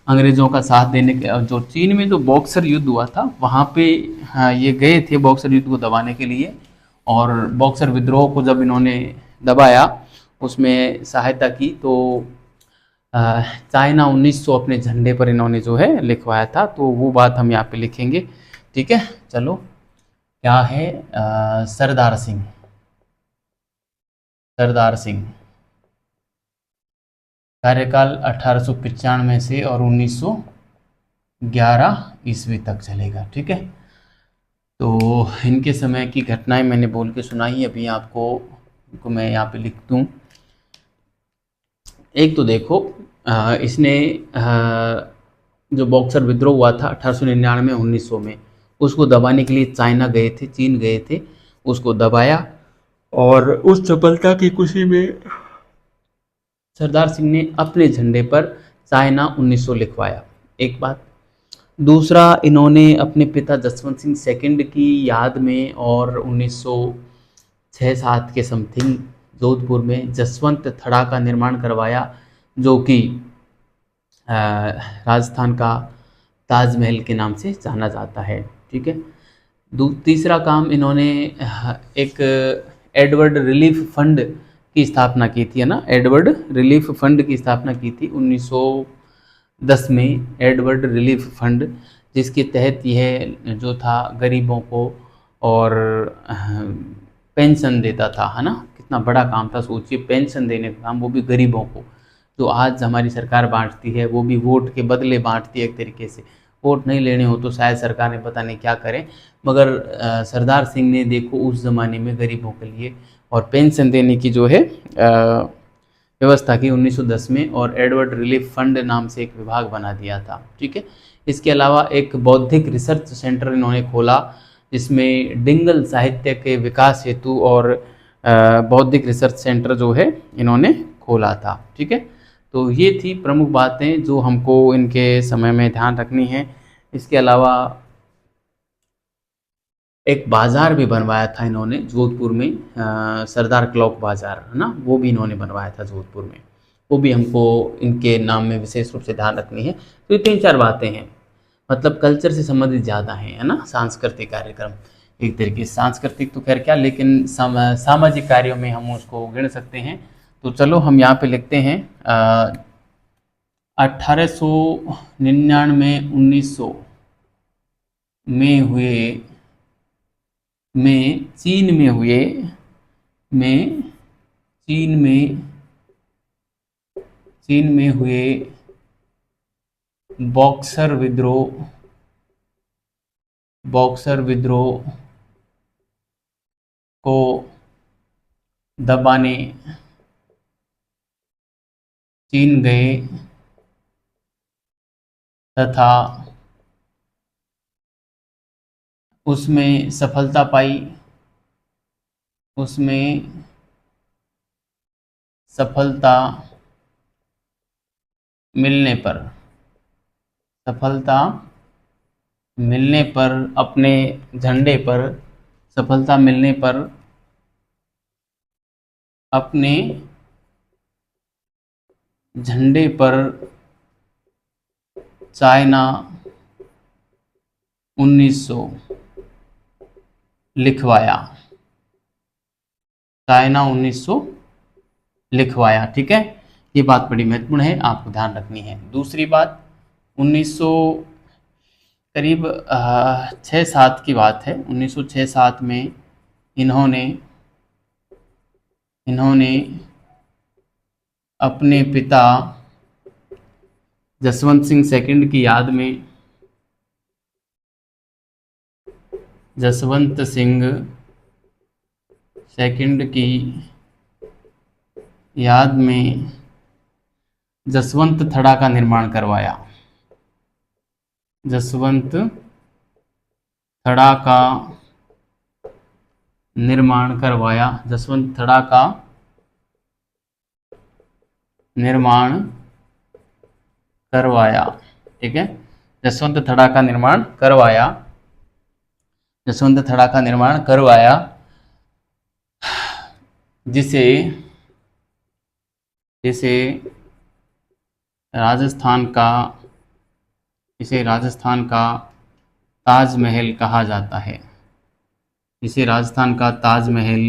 अंग्रेज़ों का साथ देने के, जो चीन में जो बॉक्सर युद्ध हुआ था वहाँ पे, हाँ, ये गए थे बॉक्सर युद्ध को दबाने के लिए, और बॉक्सर विद्रोह को जब इन्होंने दबाया, उसमें सहायता की, तो चाइना 1900 अपने झंडे पर इन्होंने जो है लिखवाया था। तो वो बात हम यहाँ पे लिखेंगे। ठीक है, चलो, क्या है सरदार सिंह। सरदार सिंह कार्यकाल 1895 से और 1911 ईस्वी तक चलेगा। ठीक है, तो इनके समय की घटनाएं मैंने बोल के सुनाई, अभी आपको को मैं यहाँ पे लिख दूँ। एक तो देखो, इसने जो बॉक्सर विद्रोह हुआ था 1899 1900 में, उसको दबाने के लिए चाइना गए थे, चीन गए थे, उसको दबाया, और उस सफलता की खुशी में सरदार सिंह ने अपने झंडे पर चाइना 1900 लिखवाया। एक बात। दूसरा, इन्होंने अपने पिता जसवंत सिंह सेकंड की याद में और 1906-7 के समथिंग जोधपुर में जसवंत थड़ा का निर्माण करवाया, जो कि राजस्थान का ताजमहल के नाम से जाना जाता है। ठीक है, तीसरा काम, इन्होंने एक एडवर्ड रिलीफ फंड की स्थापना की थी, है ना। एडवर्ड रिलीफ फंड की स्थापना की थी 1910 में, एडवर्ड रिलीफ फंड, जिसके तहत यह जो था गरीबों को और पेंशन देता था, है ना। कितना बड़ा काम था, सोचिए, पेंशन देने का काम, वो भी गरीबों को। जो आज हमारी सरकार बांटती है, वो भी वोट के बदले बांटती है एक तरीके से। वोट नहीं लेने हो तो शायद सरकार ने पता नहीं क्या करें, मगर सरदार सिंह ने देखो उस ज़माने में गरीबों के लिए और पेंशन देने की जो है व्यवस्था की 1910 में, और एडवर्ड रिलीफ फंड नाम से एक विभाग बना दिया था। ठीक है, इसके अलावा एक बौद्धिक रिसर्च सेंटर इन्होंने खोला, जिसमें डिंगल साहित्य के विकास हेतु और बौद्धिक रिसर्च सेंटर जो है इन्होंने खोला था। ठीक है, तो ये थी प्रमुख बातें जो हमको इनके समय में ध्यान रखनी है। इसके अलावा एक बाज़ार भी बनवाया था इन्होंने जोधपुर में, सरदार क्लॉक बाज़ार, है ना, वो भी इन्होंने बनवाया था जोधपुर में। वो भी हमको इनके नाम में विशेष रूप से ध्यान रखनी है। तो ये 3-4 बातें हैं, मतलब कल्चर से संबंधित ज़्यादा हैं, है ना। सांस्कृतिक कार्यक्रम, एक तरीके से सांस्कृतिक तो खैर क्या, लेकिन सामाजिक कार्यों में हम उसको गिन सकते हैं। तो चलो हम यहाँ पे लिखते हैं 1899 1900 में हुए, में चीन में हुए, में चीन में चीन में हुए बॉक्सर विद्रोह को दबाने चीन गए तथा उसमें सफलता पाई, उसमें सफलता मिलने पर, सफलता मिलने पर अपने झंडे पर, सफलता मिलने पर अपने झंडे पर चाइना 1900 लिखवाया, चाइना 1900 लिखवाया। ठीक है, ये बात बड़ी महत्वपूर्ण है, आपको ध्यान रखनी है। दूसरी बात, 1900 करीब 6-7 की बात है, 1906-7 में इन्होंने अपने पिता जसवंत सिंह सेकंड की याद में, जसवंत सिंह सेकंड की याद में जसवंत थड़ा का निर्माण करवाया। जसवंत थड़ा का निर्माण करवाया। जसवंत थड़ा का निर्माण करवाया। ठीक है, जसवंत थड़ा का निर्माण करवाया। जसवंत थड़ा का निर्माण करवाया, जिसे जिसे राजस्थान का इसे राजस्थान का ताजमहल कहा जाता है। इसे राजस्थान का ताजमहल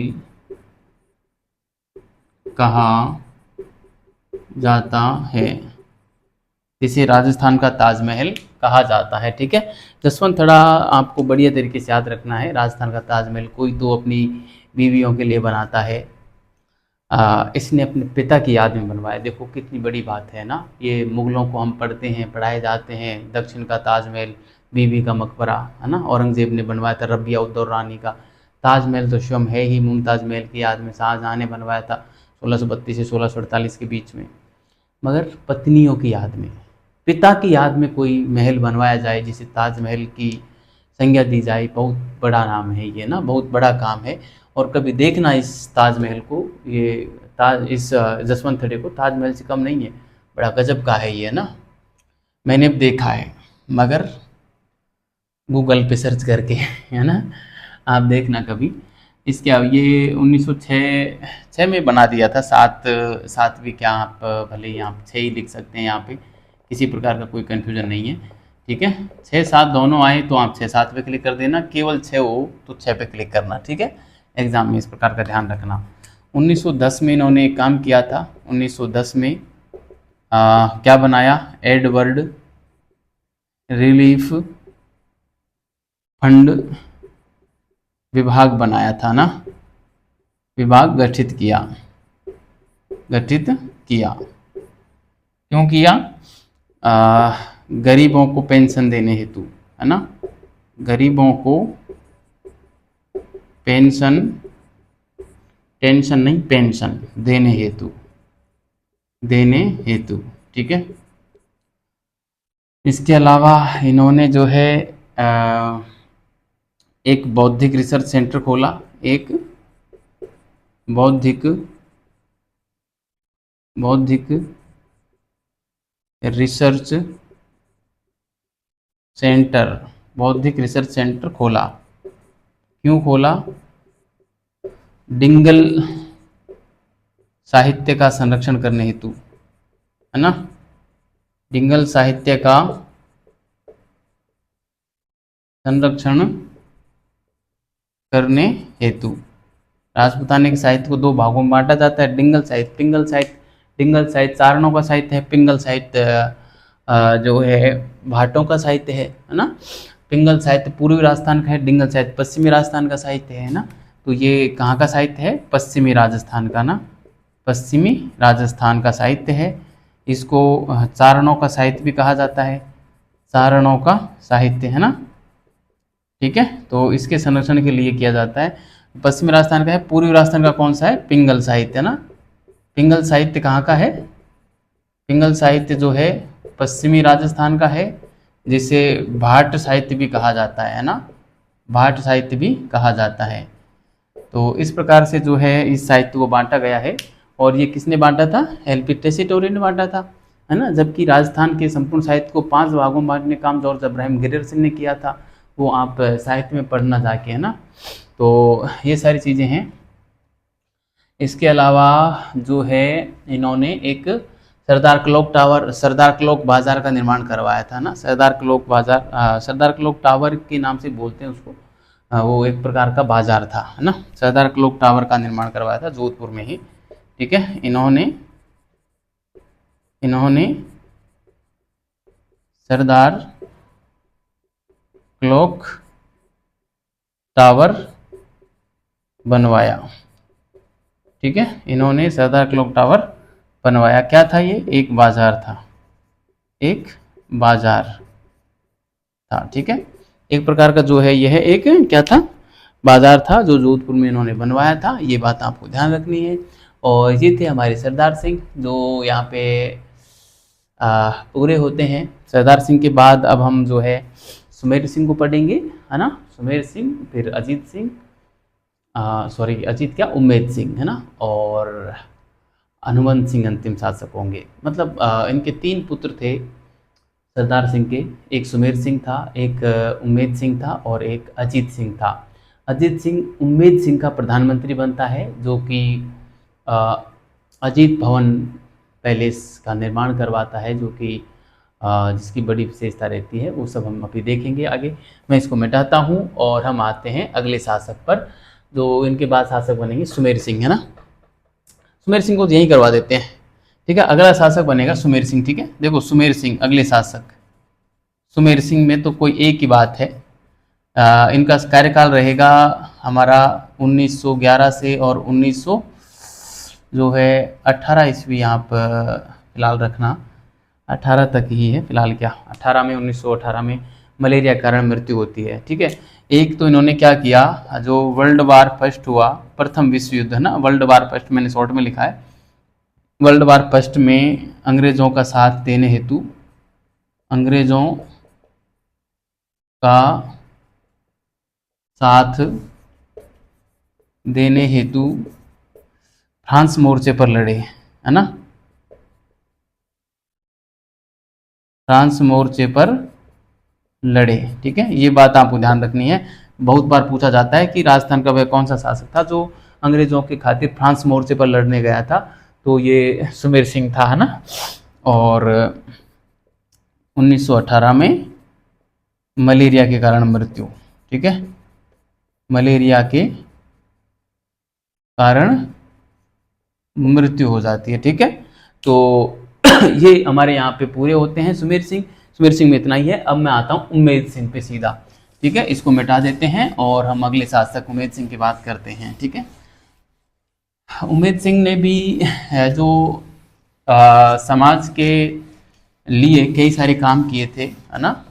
कहा जाता है। इसे राजस्थान का ताजमहल कहा जाता है। ठीक है, जसवंत थड़ा आपको बढ़िया तरीके से याद रखना है। राजस्थान का ताजमहल कोई तो अपनी बीवियों के लिए बनाता है, इसने अपने पिता की याद में बनवाया। देखो कितनी बड़ी बात है ना। ये मुगलों को हम पढ़ते हैं, पढ़ाए जाते हैं, दक्षिण का ताजमहल, बीबी का मकबरा, है ना, औरंगजेब ने बनवाया था, रबिया उद्दौला रानी का। ताजमहल तो स्वयं है ही मुमताज़ महल की याद में, शाहजहाँ ने बनवाया था 1632 से 1648 के बीच में। मगर पत्नियों की याद में, पिता की याद में कोई महल बनवाया जाए जिसे ताजमहल की संज्ञा दी जाए, बहुत बड़ा नाम है ये ना, बहुत बड़ा काम है। और कभी देखना इस ताजमहल को, ये इस जसवंत थड़े को ताजमहल से कम नहीं है, बड़ा गजब का है ये ना। मैंने अब देखा है, मगर गूगल पे सर्च करके है ना, आप देखना कभी। इसके ये 1906 में बना दिया था। सातवीं क्या, आप भले ही आप 6 ही लिख सकते हैं, यहाँ पे किसी प्रकार का कोई कन्फ्यूजन नहीं है। ठीक है, 6-7 दोनों आए तो आप 6-7 पे क्लिक कर देना, केवल 6 हो तो 6 पे क्लिक करना। ठीक है, एग्जाम में इस प्रकार का ध्यान रखना। 1910 में इन्होंने एक काम किया था। 1910 में क्या बनाया, एडवर्ड रिलीफ फंड विभाग बनाया था ना, विभाग गठित किया। क्यों किया? गरीबों को पेंशन देने हेतु, है ना, गरीबों को पेंशन, टेंशन नहीं, पेंशन देने हेतु। ठीक है, इसके अलावा इन्होंने जो है एक बौद्धिक रिसर्च सेंटर खोला। एक बौद्धिक रिसर्च सेंटर खोला। क्यों खोला? डिंगल साहित्य का संरक्षण करने हेतु, है ना, डिंगल साहित्य का संरक्षण करने हेतु। राजपूताने के साहित्य को 2 भागों में बांटा जाता है, डिंगल साहित्य, पिंगल साहित्य। डिंगल साहित्य चारणों का साहित्य है, पिंगल साहित्य जो है भाटों का साहित्य है ना। पिंगल साहित्य पूर्वी राजस्थान का है, डिंगल साहित्य पश्चिमी राजस्थान का साहित्य है ना। तो ये कहाँ का साहित्य है? पश्चिमी राजस्थान का ना, पश्चिमी राजस्थान का साहित्य है। इसको चारणों का साहित्य भी कहा जाता है, चारणों का साहित्य, है ना। ठीक है, तो इसके संरक्षण के लिए किया जाता है। पश्चिमी राजस्थान का है, पूर्वी राजस्थान का कौन सा है? पिंगल साहित्य ना। पिंगल साहित्य कहाँ का है? पिंगल साहित्य जो है पश्चिमी राजस्थान का है, जिसे भाट साहित्य भी कहा जाता है ना, भाट साहित्य भी कहा जाता है। तो इस प्रकार से जो है इस साहित्य को बांटा गया है। और ये किसने बांटा था? एल.पी. टेसीटोरी ने बांटा था, है ना। जबकि राजस्थान के संपूर्ण साहित्य को 5 भागों में बांटने का काम जॉर्ज अब्राहम गियर्सन ने किया था। वो आप साहित्य में पढ़ना जाके, है ना। तो ये सारी चीज़ें हैं। इसके अलावा जो है इन्होंने एक सरदार क्लॉक बाजार का निर्माण करवाया था ना। सरदार क्लॉक टावर के नाम से बोलते हैं उसको। वो एक प्रकार का बाजार था, है ना। सरदार क्लॉक टावर का निर्माण करवाया था जोधपुर में ही। ठीक है, इन्होंने सरदार क्लॉक टावर बनवाया। ठीक है, इन्होंने सरदार क्लॉक टावर बनवाया। क्या था ये? एक बाजार था, एक बाजार था। ठीक है, एक प्रकार का जो है यह एक क्या था? बाजार था, जो जोधपुर में इन्होंने बनवाया था। ये बात आपको ध्यान रखनी है। और ये थे हमारे सरदार सिंह, जो यहाँ पे पूरे होते हैं। सरदार सिंह के बाद अब हम जो है सुमेर सिंह को पढ़ेंगे, है ना। सुमेर सिंह, फिर अजीत सिंह, सॉरी अजीत क्या, उम्मेद सिंह, है ना, और हनुमंत सिंह अंतिम शासक होंगे। मतलब इनके 3 पुत्र थे सरदार सिंह के, एक सुमेर सिंह था, एक उम्मेद सिंह था और एक अजीत सिंह था। अजीत सिंह उम्मेद सिंह का प्रधानमंत्री बनता है, जो कि अ, अजीत भवन पैलेस का निर्माण करवाता है, जो कि जिसकी बड़ी विशेषता रहती है, वो सब हम अभी देखेंगे आगे। मैं इसको मिटाता हूँ और हम आते हैं अगले शासक पर, जो इनके बाद शासक बनेंगे सुमेर सिंह, है ना। सुमेर सिंह को यहीं करवा देते हैं, ठीक है। अगला शासक बनेगा सुमेर सिंह, ठीक है। देखो सुमेर सिंह अगले शासक, सुमेर सिंह में तो कोई एक ही बात है। इनका कार्यकाल रहेगा हमारा 1911 से और 1900 जो है 18 ईस्वी, यहाँ पर फिलहाल रखना 18 तक ही है फिलहाल, क्या 18 में 1918 में मलेरिया के कारण मृत्यु होती है, ठीक है। एक तो इन्होंने क्या किया, जो वर्ल्ड वार फर्स्ट हुआ, प्रथम विश्व युद्ध, है ना, वर्ल्ड वार फर्स्ट मैंने शॉर्ट में लिखा है। वर्ल्ड वार फर्स्ट में अंग्रेजों का साथ देने हेतु, अंग्रेजों का साथ देने हेतु फ्रांस मोर्चे पर लड़े, है ना, फ्रांस मोर्चे पर लड़े, ठीक है। ये बात आपको ध्यान रखनी है। बहुत बार पूछा जाता है कि राजस्थान का वह कौन सा शासक था जो अंग्रेजों के खातिर फ्रांस मोर्चे पर लड़ने गया था, तो ये सुमेर सिंह था, है ना। और 1918 में मलेरिया के कारण मृत्यु, ठीक है, मलेरिया के कारण मृत्यु हो जाती है, ठीक है। तो ये हमारे यहाँ पे पूरे होते हैं सुमेर सिंह। सुमेर सिंह में इतना ही है। अब मैं आता हूँ उम्मेद सिंह पे सीधा, ठीक है। इसको मिटा देते हैं और हम अगले शासक उम्मेद सिंह की बात करते हैं, ठीक है। उम्मेद सिंह ने भी जो समाज के लिए कई सारे काम किए थे, है ना।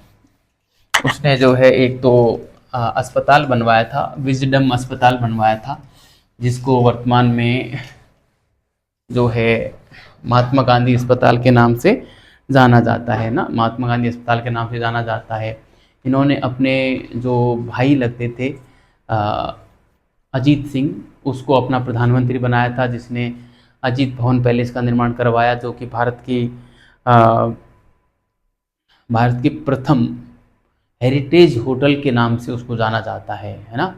उसने जो है एक तो अस्पताल बनवाया था, विजडम अस्पताल बनवाया था, जिसको वर्तमान में जो है महात्मा गांधी अस्पताल के नाम से जाना जाता है ना, महात्मा गांधी अस्पताल के नाम से जाना जाता है। इन्होंने अपने जो भाई लगते थे अजीत सिंह, उसको अपना प्रधानमंत्री बनाया था, जिसने अजीत भवन पैलेस का निर्माण करवाया, जो कि भारत की प्रथम हेरिटेज होटल के नाम से उसको जाना जाता है ना।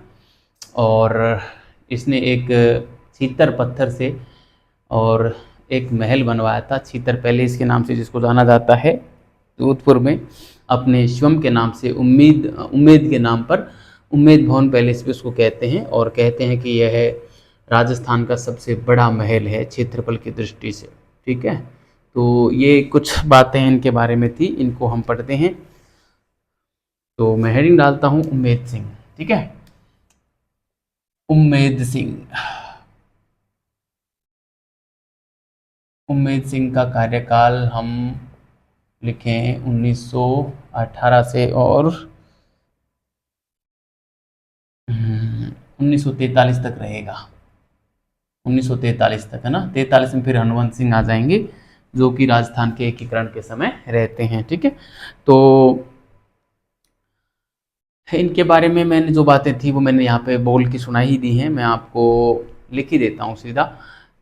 और इसने एक छीतर पत्थर से और एक महल बनवाया था, छीतर पैलेस के नाम से, जिसको जाना जाता है जोधपुर में, अपने स्वयं के नाम से, उम्मेद के नाम पर उम्मेद भवन पैलेस भी उसको कहते हैं। और कहते हैं कि यह राजस्थान का सबसे बड़ा महल है क्षेत्रफल की दृष्टि से, ठीक है। तो ये कुछ बातें इनके बारे में थी, इनको हम पढ़ते हैं। तो मैं हेडिंग डालता हूँ उम्मेद सिंह, ठीक है। उम्मेद सिंह, उम्मेद सिंह का कार्यकाल हम लिखें 1918 से और 1943 तक रहेगा, 1943 तक, है ना। 43 में फिर हनुमंत सिंह आ जाएंगे, जो कि राजस्थान के एकीकरण के समय रहते हैं, ठीक है। तो इनके बारे में मैंने जो बातें थी वो मैंने यहाँ पे बोल के सुनाई ही दी हैं। मैं आपको लिख ही देता हूँ सीधा,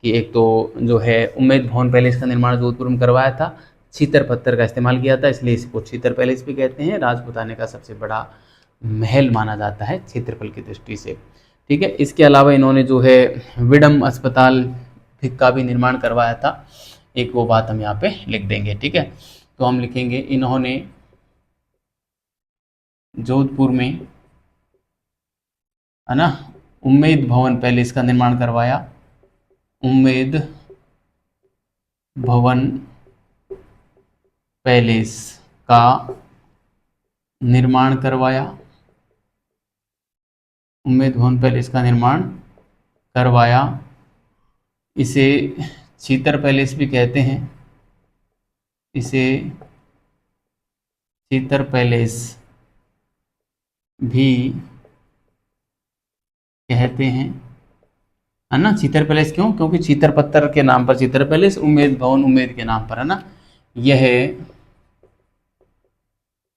कि एक तो जो है उम्मेद भवन पैलेस का निर्माण जोधपुर में करवाया था, छीतर पत्थर का इस्तेमाल किया था, इसलिए इसको छीतर पैलेस भी कहते हैं। राजपुताने का सबसे बड़ा महल माना जाता है क्षेत्रफल की दृष्टि से, ठीक है। इसके अलावा इन्होंने जो है विडम अस्पताल का भी निर्माण करवाया था, एक वो बात हम यहाँ पे लिख देंगे, ठीक है। तो हम लिखेंगे इन्होंने जोधपुर में, है ना, उम्मेद भवन पैलेस का निर्माण करवाया, उम्मेद भवन पैलेस का निर्माण करवाया, उम्मेद भवन पैलेस का निर्माण करवाया। इसे छीतर पैलेस भी कहते हैं, इसे छीतर पैलेस भी कहते हैं, है ना। छीतर पैलेस क्यों? क्योंकि छीतर पत्थर के नाम पर छीतर पैलेस, उम्मेद भवन उम्मेद के नाम पर, है ना। यह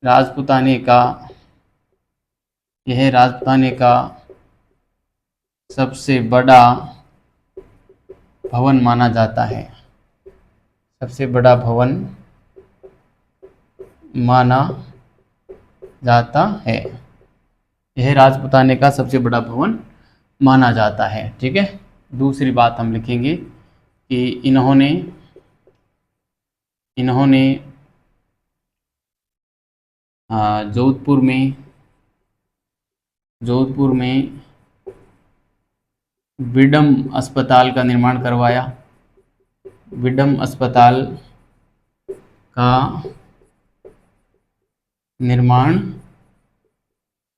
राजपूताने का यह राजपूताने का सबसे बड़ा भवन माना जाता है, सबसे बड़ा भवन माना जाता है। यह राजपूताने का सबसे बड़ा भवन माना जाता है। ठीक है, दूसरी बात हम लिखेंगे कि इन्होंने जोधपुर में विडम अस्पताल का निर्माण करवाया। विडम अस्पताल का निर्माण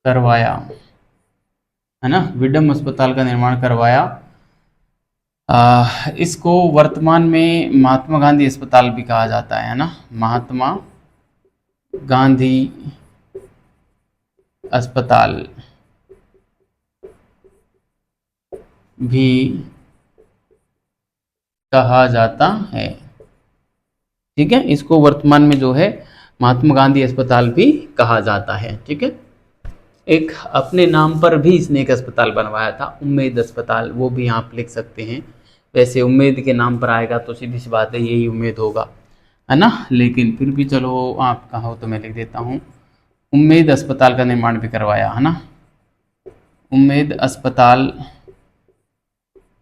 करवाया, है ना, विडम अस्पताल का निर्माण करवाया। इसको वर्तमान में महात्मा गांधी अस्पताल भी कहा जाता है ना, महात्मा गांधी अस्पताल भी कहा जाता है। ठीक है, इसको वर्तमान में जो है महात्मा गांधी अस्पताल भी कहा जाता है। ठीक है, एक अपने नाम पर भी इसने एक अस्पताल बनवाया था, उम्मेद अस्पताल, वो भी आप लिख सकते हैं। वैसे उम्मेद के नाम पर आएगा तो सीधी सी बात है यही उम्मेद होगा, है ना, लेकिन फिर भी चलो आप कहो तो मैं लिख देता हूँ, उम्मेद अस्पताल का निर्माण भी करवाया, है ना, उम्मेद अस्पताल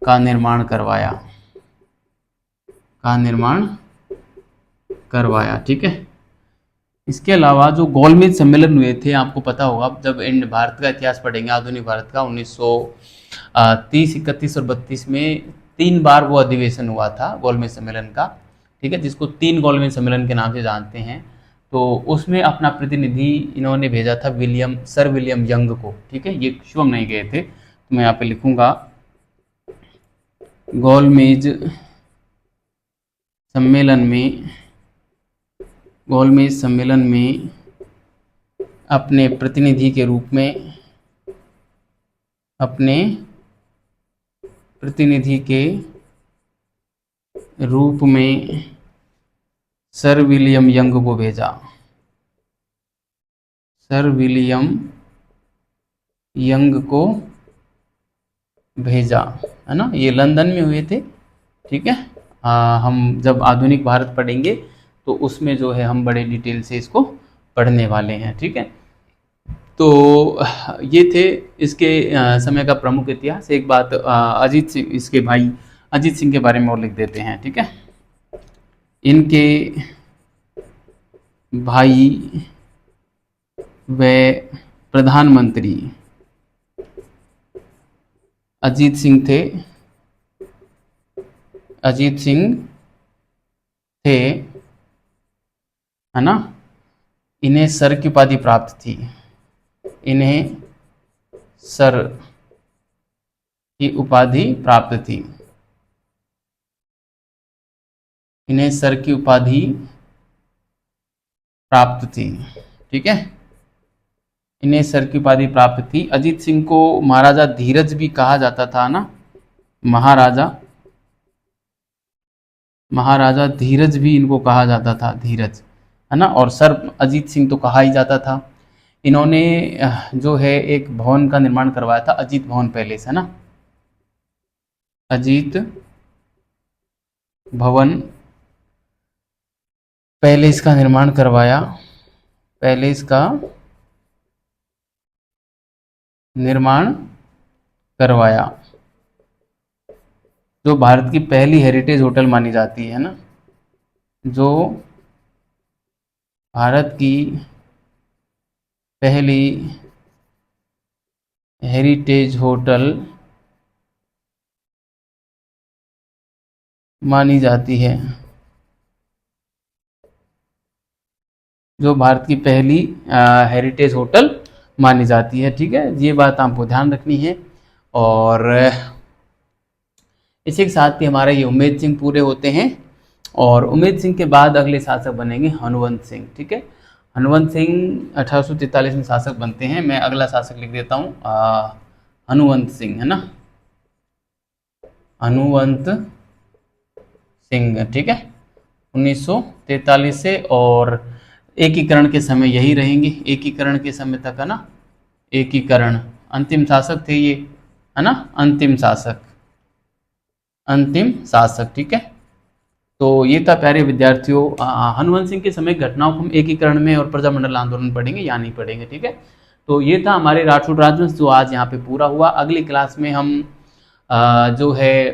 का निर्माण करवाया। ठीक है, इसके अलावा जो गोलमेज सम्मेलन हुए थे, आपको पता होगा, जब भारत का इतिहास पढ़ेंगे, आधुनिक भारत का, 1930, 31 और 32 में 3 बार वो अधिवेशन हुआ था गोलमेज सम्मेलन का। ठीक है, जिसको 3 गोलमेज सम्मेलन के नाम से जानते हैं। तो उसमें अपना प्रतिनिधि इन्होंने भेजा था सर विलियम यंग को। ठीक है, ये स्वयं नहीं गए थे, तो मैं यहाँ पे लिखूंगा गोलमेज सम्मेलन में अपने प्रतिनिधि के रूप में सर विलियम यंग को भेजा, सर विलियम यंग को भेजा, है ना, ये लंदन में हुए थे। ठीक है, हम जब आधुनिक भारत पढ़ेंगे तो उसमें जो है हम बड़े डिटेल से इसको पढ़ने वाले हैं। ठीक है, तो ये थे इसके समय का प्रमुख इतिहास। एक बात अजीत सिंह, इसके भाई अजीत सिंह के बारे में और लिख देते हैं। ठीक है, इनके भाई व प्रधानमंत्री अजीत सिंह थे, है ना, इन्हें सर की उपाधि प्राप्त थी, इन्हें सर की उपाधि प्राप्त थी, इन्हें सर की उपाधि प्राप्त थी। ठीक है, इन्हें सर की उपाधि प्राप्त थी। अजीत सिंह को महाराजा धीरज भी कहा जाता था ना, महाराजा धीरज भी इनको कहा जाता था, धीरज, है ना, और सर अजीत सिंह तो कहा ही जाता था। इन्होंने जो है एक भवन का निर्माण करवाया था, अजीत भवन पैलेस, है ना, अजीत भवन पैलेस का निर्माण करवाया, पैलेस का निर्माण करवाया, जो भारत की पहली हेरिटेज होटल मानी जाती है ना, जो भारत की पहली हेरिटेज होटल मानी जाती है, जो भारत की पहली हेरिटेज होटल मानी जाती है। ठीक है, ये बात आपको ध्यान रखनी है। और इसी के साथ ही हमारे ये उम्मेद सिंह पूरे होते हैं, और उम्मेद सिंह के बाद अगले शासक बनेंगे हनुवंत सिंह। ठीक है, हनुवंत सिंह 1843 में शासक बनते हैं। मैं अगला शासक लिख देता हूँ, हनुवंत सिंह, है ना, हनुवंत सिंह। ठीक है, 1943 से, और एकीकरण के समय यही रहेंगे, एकीकरण के समय तक, है ना। एकीकरण, अंतिम शासक थे ये, है ना, अंतिम शासक, अंतिम शासक, ठीक है। तो ये था प्यारे विद्यार्थियों, हनुवंश सिंह के समय घटनाओं को हम एकीकरण में और प्रजामंडल आंदोलन पढ़ेंगे या नहीं पढ़ेंगे, ठीक है। तो ये था हमारे राठौड़ राजवंश जो आज यहाँ पे पूरा हुआ। अगली क्लास में हम जो है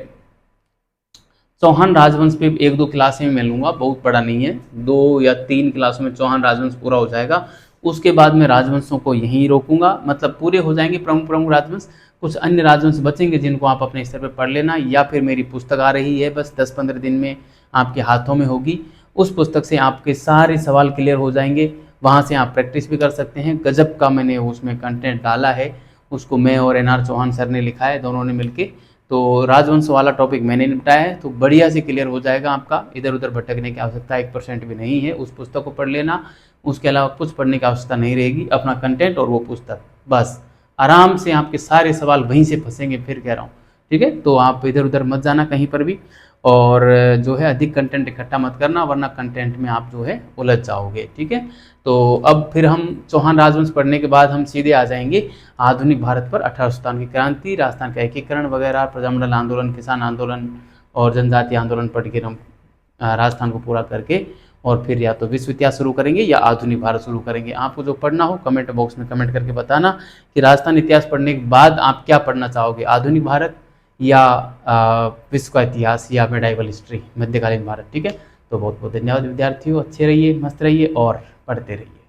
चौहान राजवंश पे एक दो क्लासें में मिलूंगा, बहुत बड़ा नहीं है, 2 या 3 क्लासों में चौहान राजवंश पूरा हो जाएगा। उसके बाद में राजवंशों को यहीं रोकूंगा, मतलब पूरे हो जाएंगे प्रमुख प्रमुख राजवंश। कुछ अन्य राजवंश बचेंगे जिनको आप अपने स्तर पर पढ़ लेना, या फिर मेरी पुस्तक आ रही है, बस 10-15 दिन में आपके हाथों में होगी। उस पुस्तक से आपके सारे सवाल क्लियर हो जाएंगे, वहाँ से आप प्रैक्टिस भी कर सकते हैं। गजब का मैंने उसमें कंटेंट डाला है, उसको मैं और NR चौहान सर ने लिखा है, दोनों ने मिलके। तो राजवंश वाला टॉपिक मैंने निपटाया है, तो बढ़िया से क्लियर हो जाएगा आपका, इधर उधर भटकने की आवश्यकता 1% भी नहीं है। उस पुस्तक को पढ़ लेना, उसके अलावा कुछ पढ़ने की आवश्यकता नहीं रहेगी, अपना कंटेंट और वो पुस्तक, बस आराम से आपके सारे सवाल वहीं से फंसेंगे, फिर कह रहा हूँ, ठीक है। तो आप इधर उधर मत जाना कहीं पर भी, और जो है अधिक कंटेंट इकट्ठा मत करना, वरना कंटेंट में आप जो है उलझ जाओगे, ठीक है। तो अब फिर हम चौहान राजवंश पढ़ने के बाद हम सीधे आ जाएंगे आधुनिक भारत पर, 1857 की क्रांति, राजस्थान का एकीकरण वगैरह, प्रजामंडल आंदोलन, किसान आंदोलन और जनजातीय आंदोलन पढ़ के हम राजस्थान को पूरा करके, और फिर या तो विश्व इतिहास शुरू करेंगे या आधुनिक भारत शुरू करेंगे। आपको जो पढ़ना हो कमेंट बॉक्स में कमेंट करके बताना कि राजस्थान इतिहास पढ़ने के बाद आप क्या पढ़ना चाहोगे, आधुनिक भारत या विश्व का इतिहास या मेडाइवल हिस्ट्री, मध्यकालीन भारत, ठीक है। तो बहुत बहुत धन्यवाद विद्यार्थियों, अच्छे रहिए, मस्त रहिए और पढ़ते रहिए।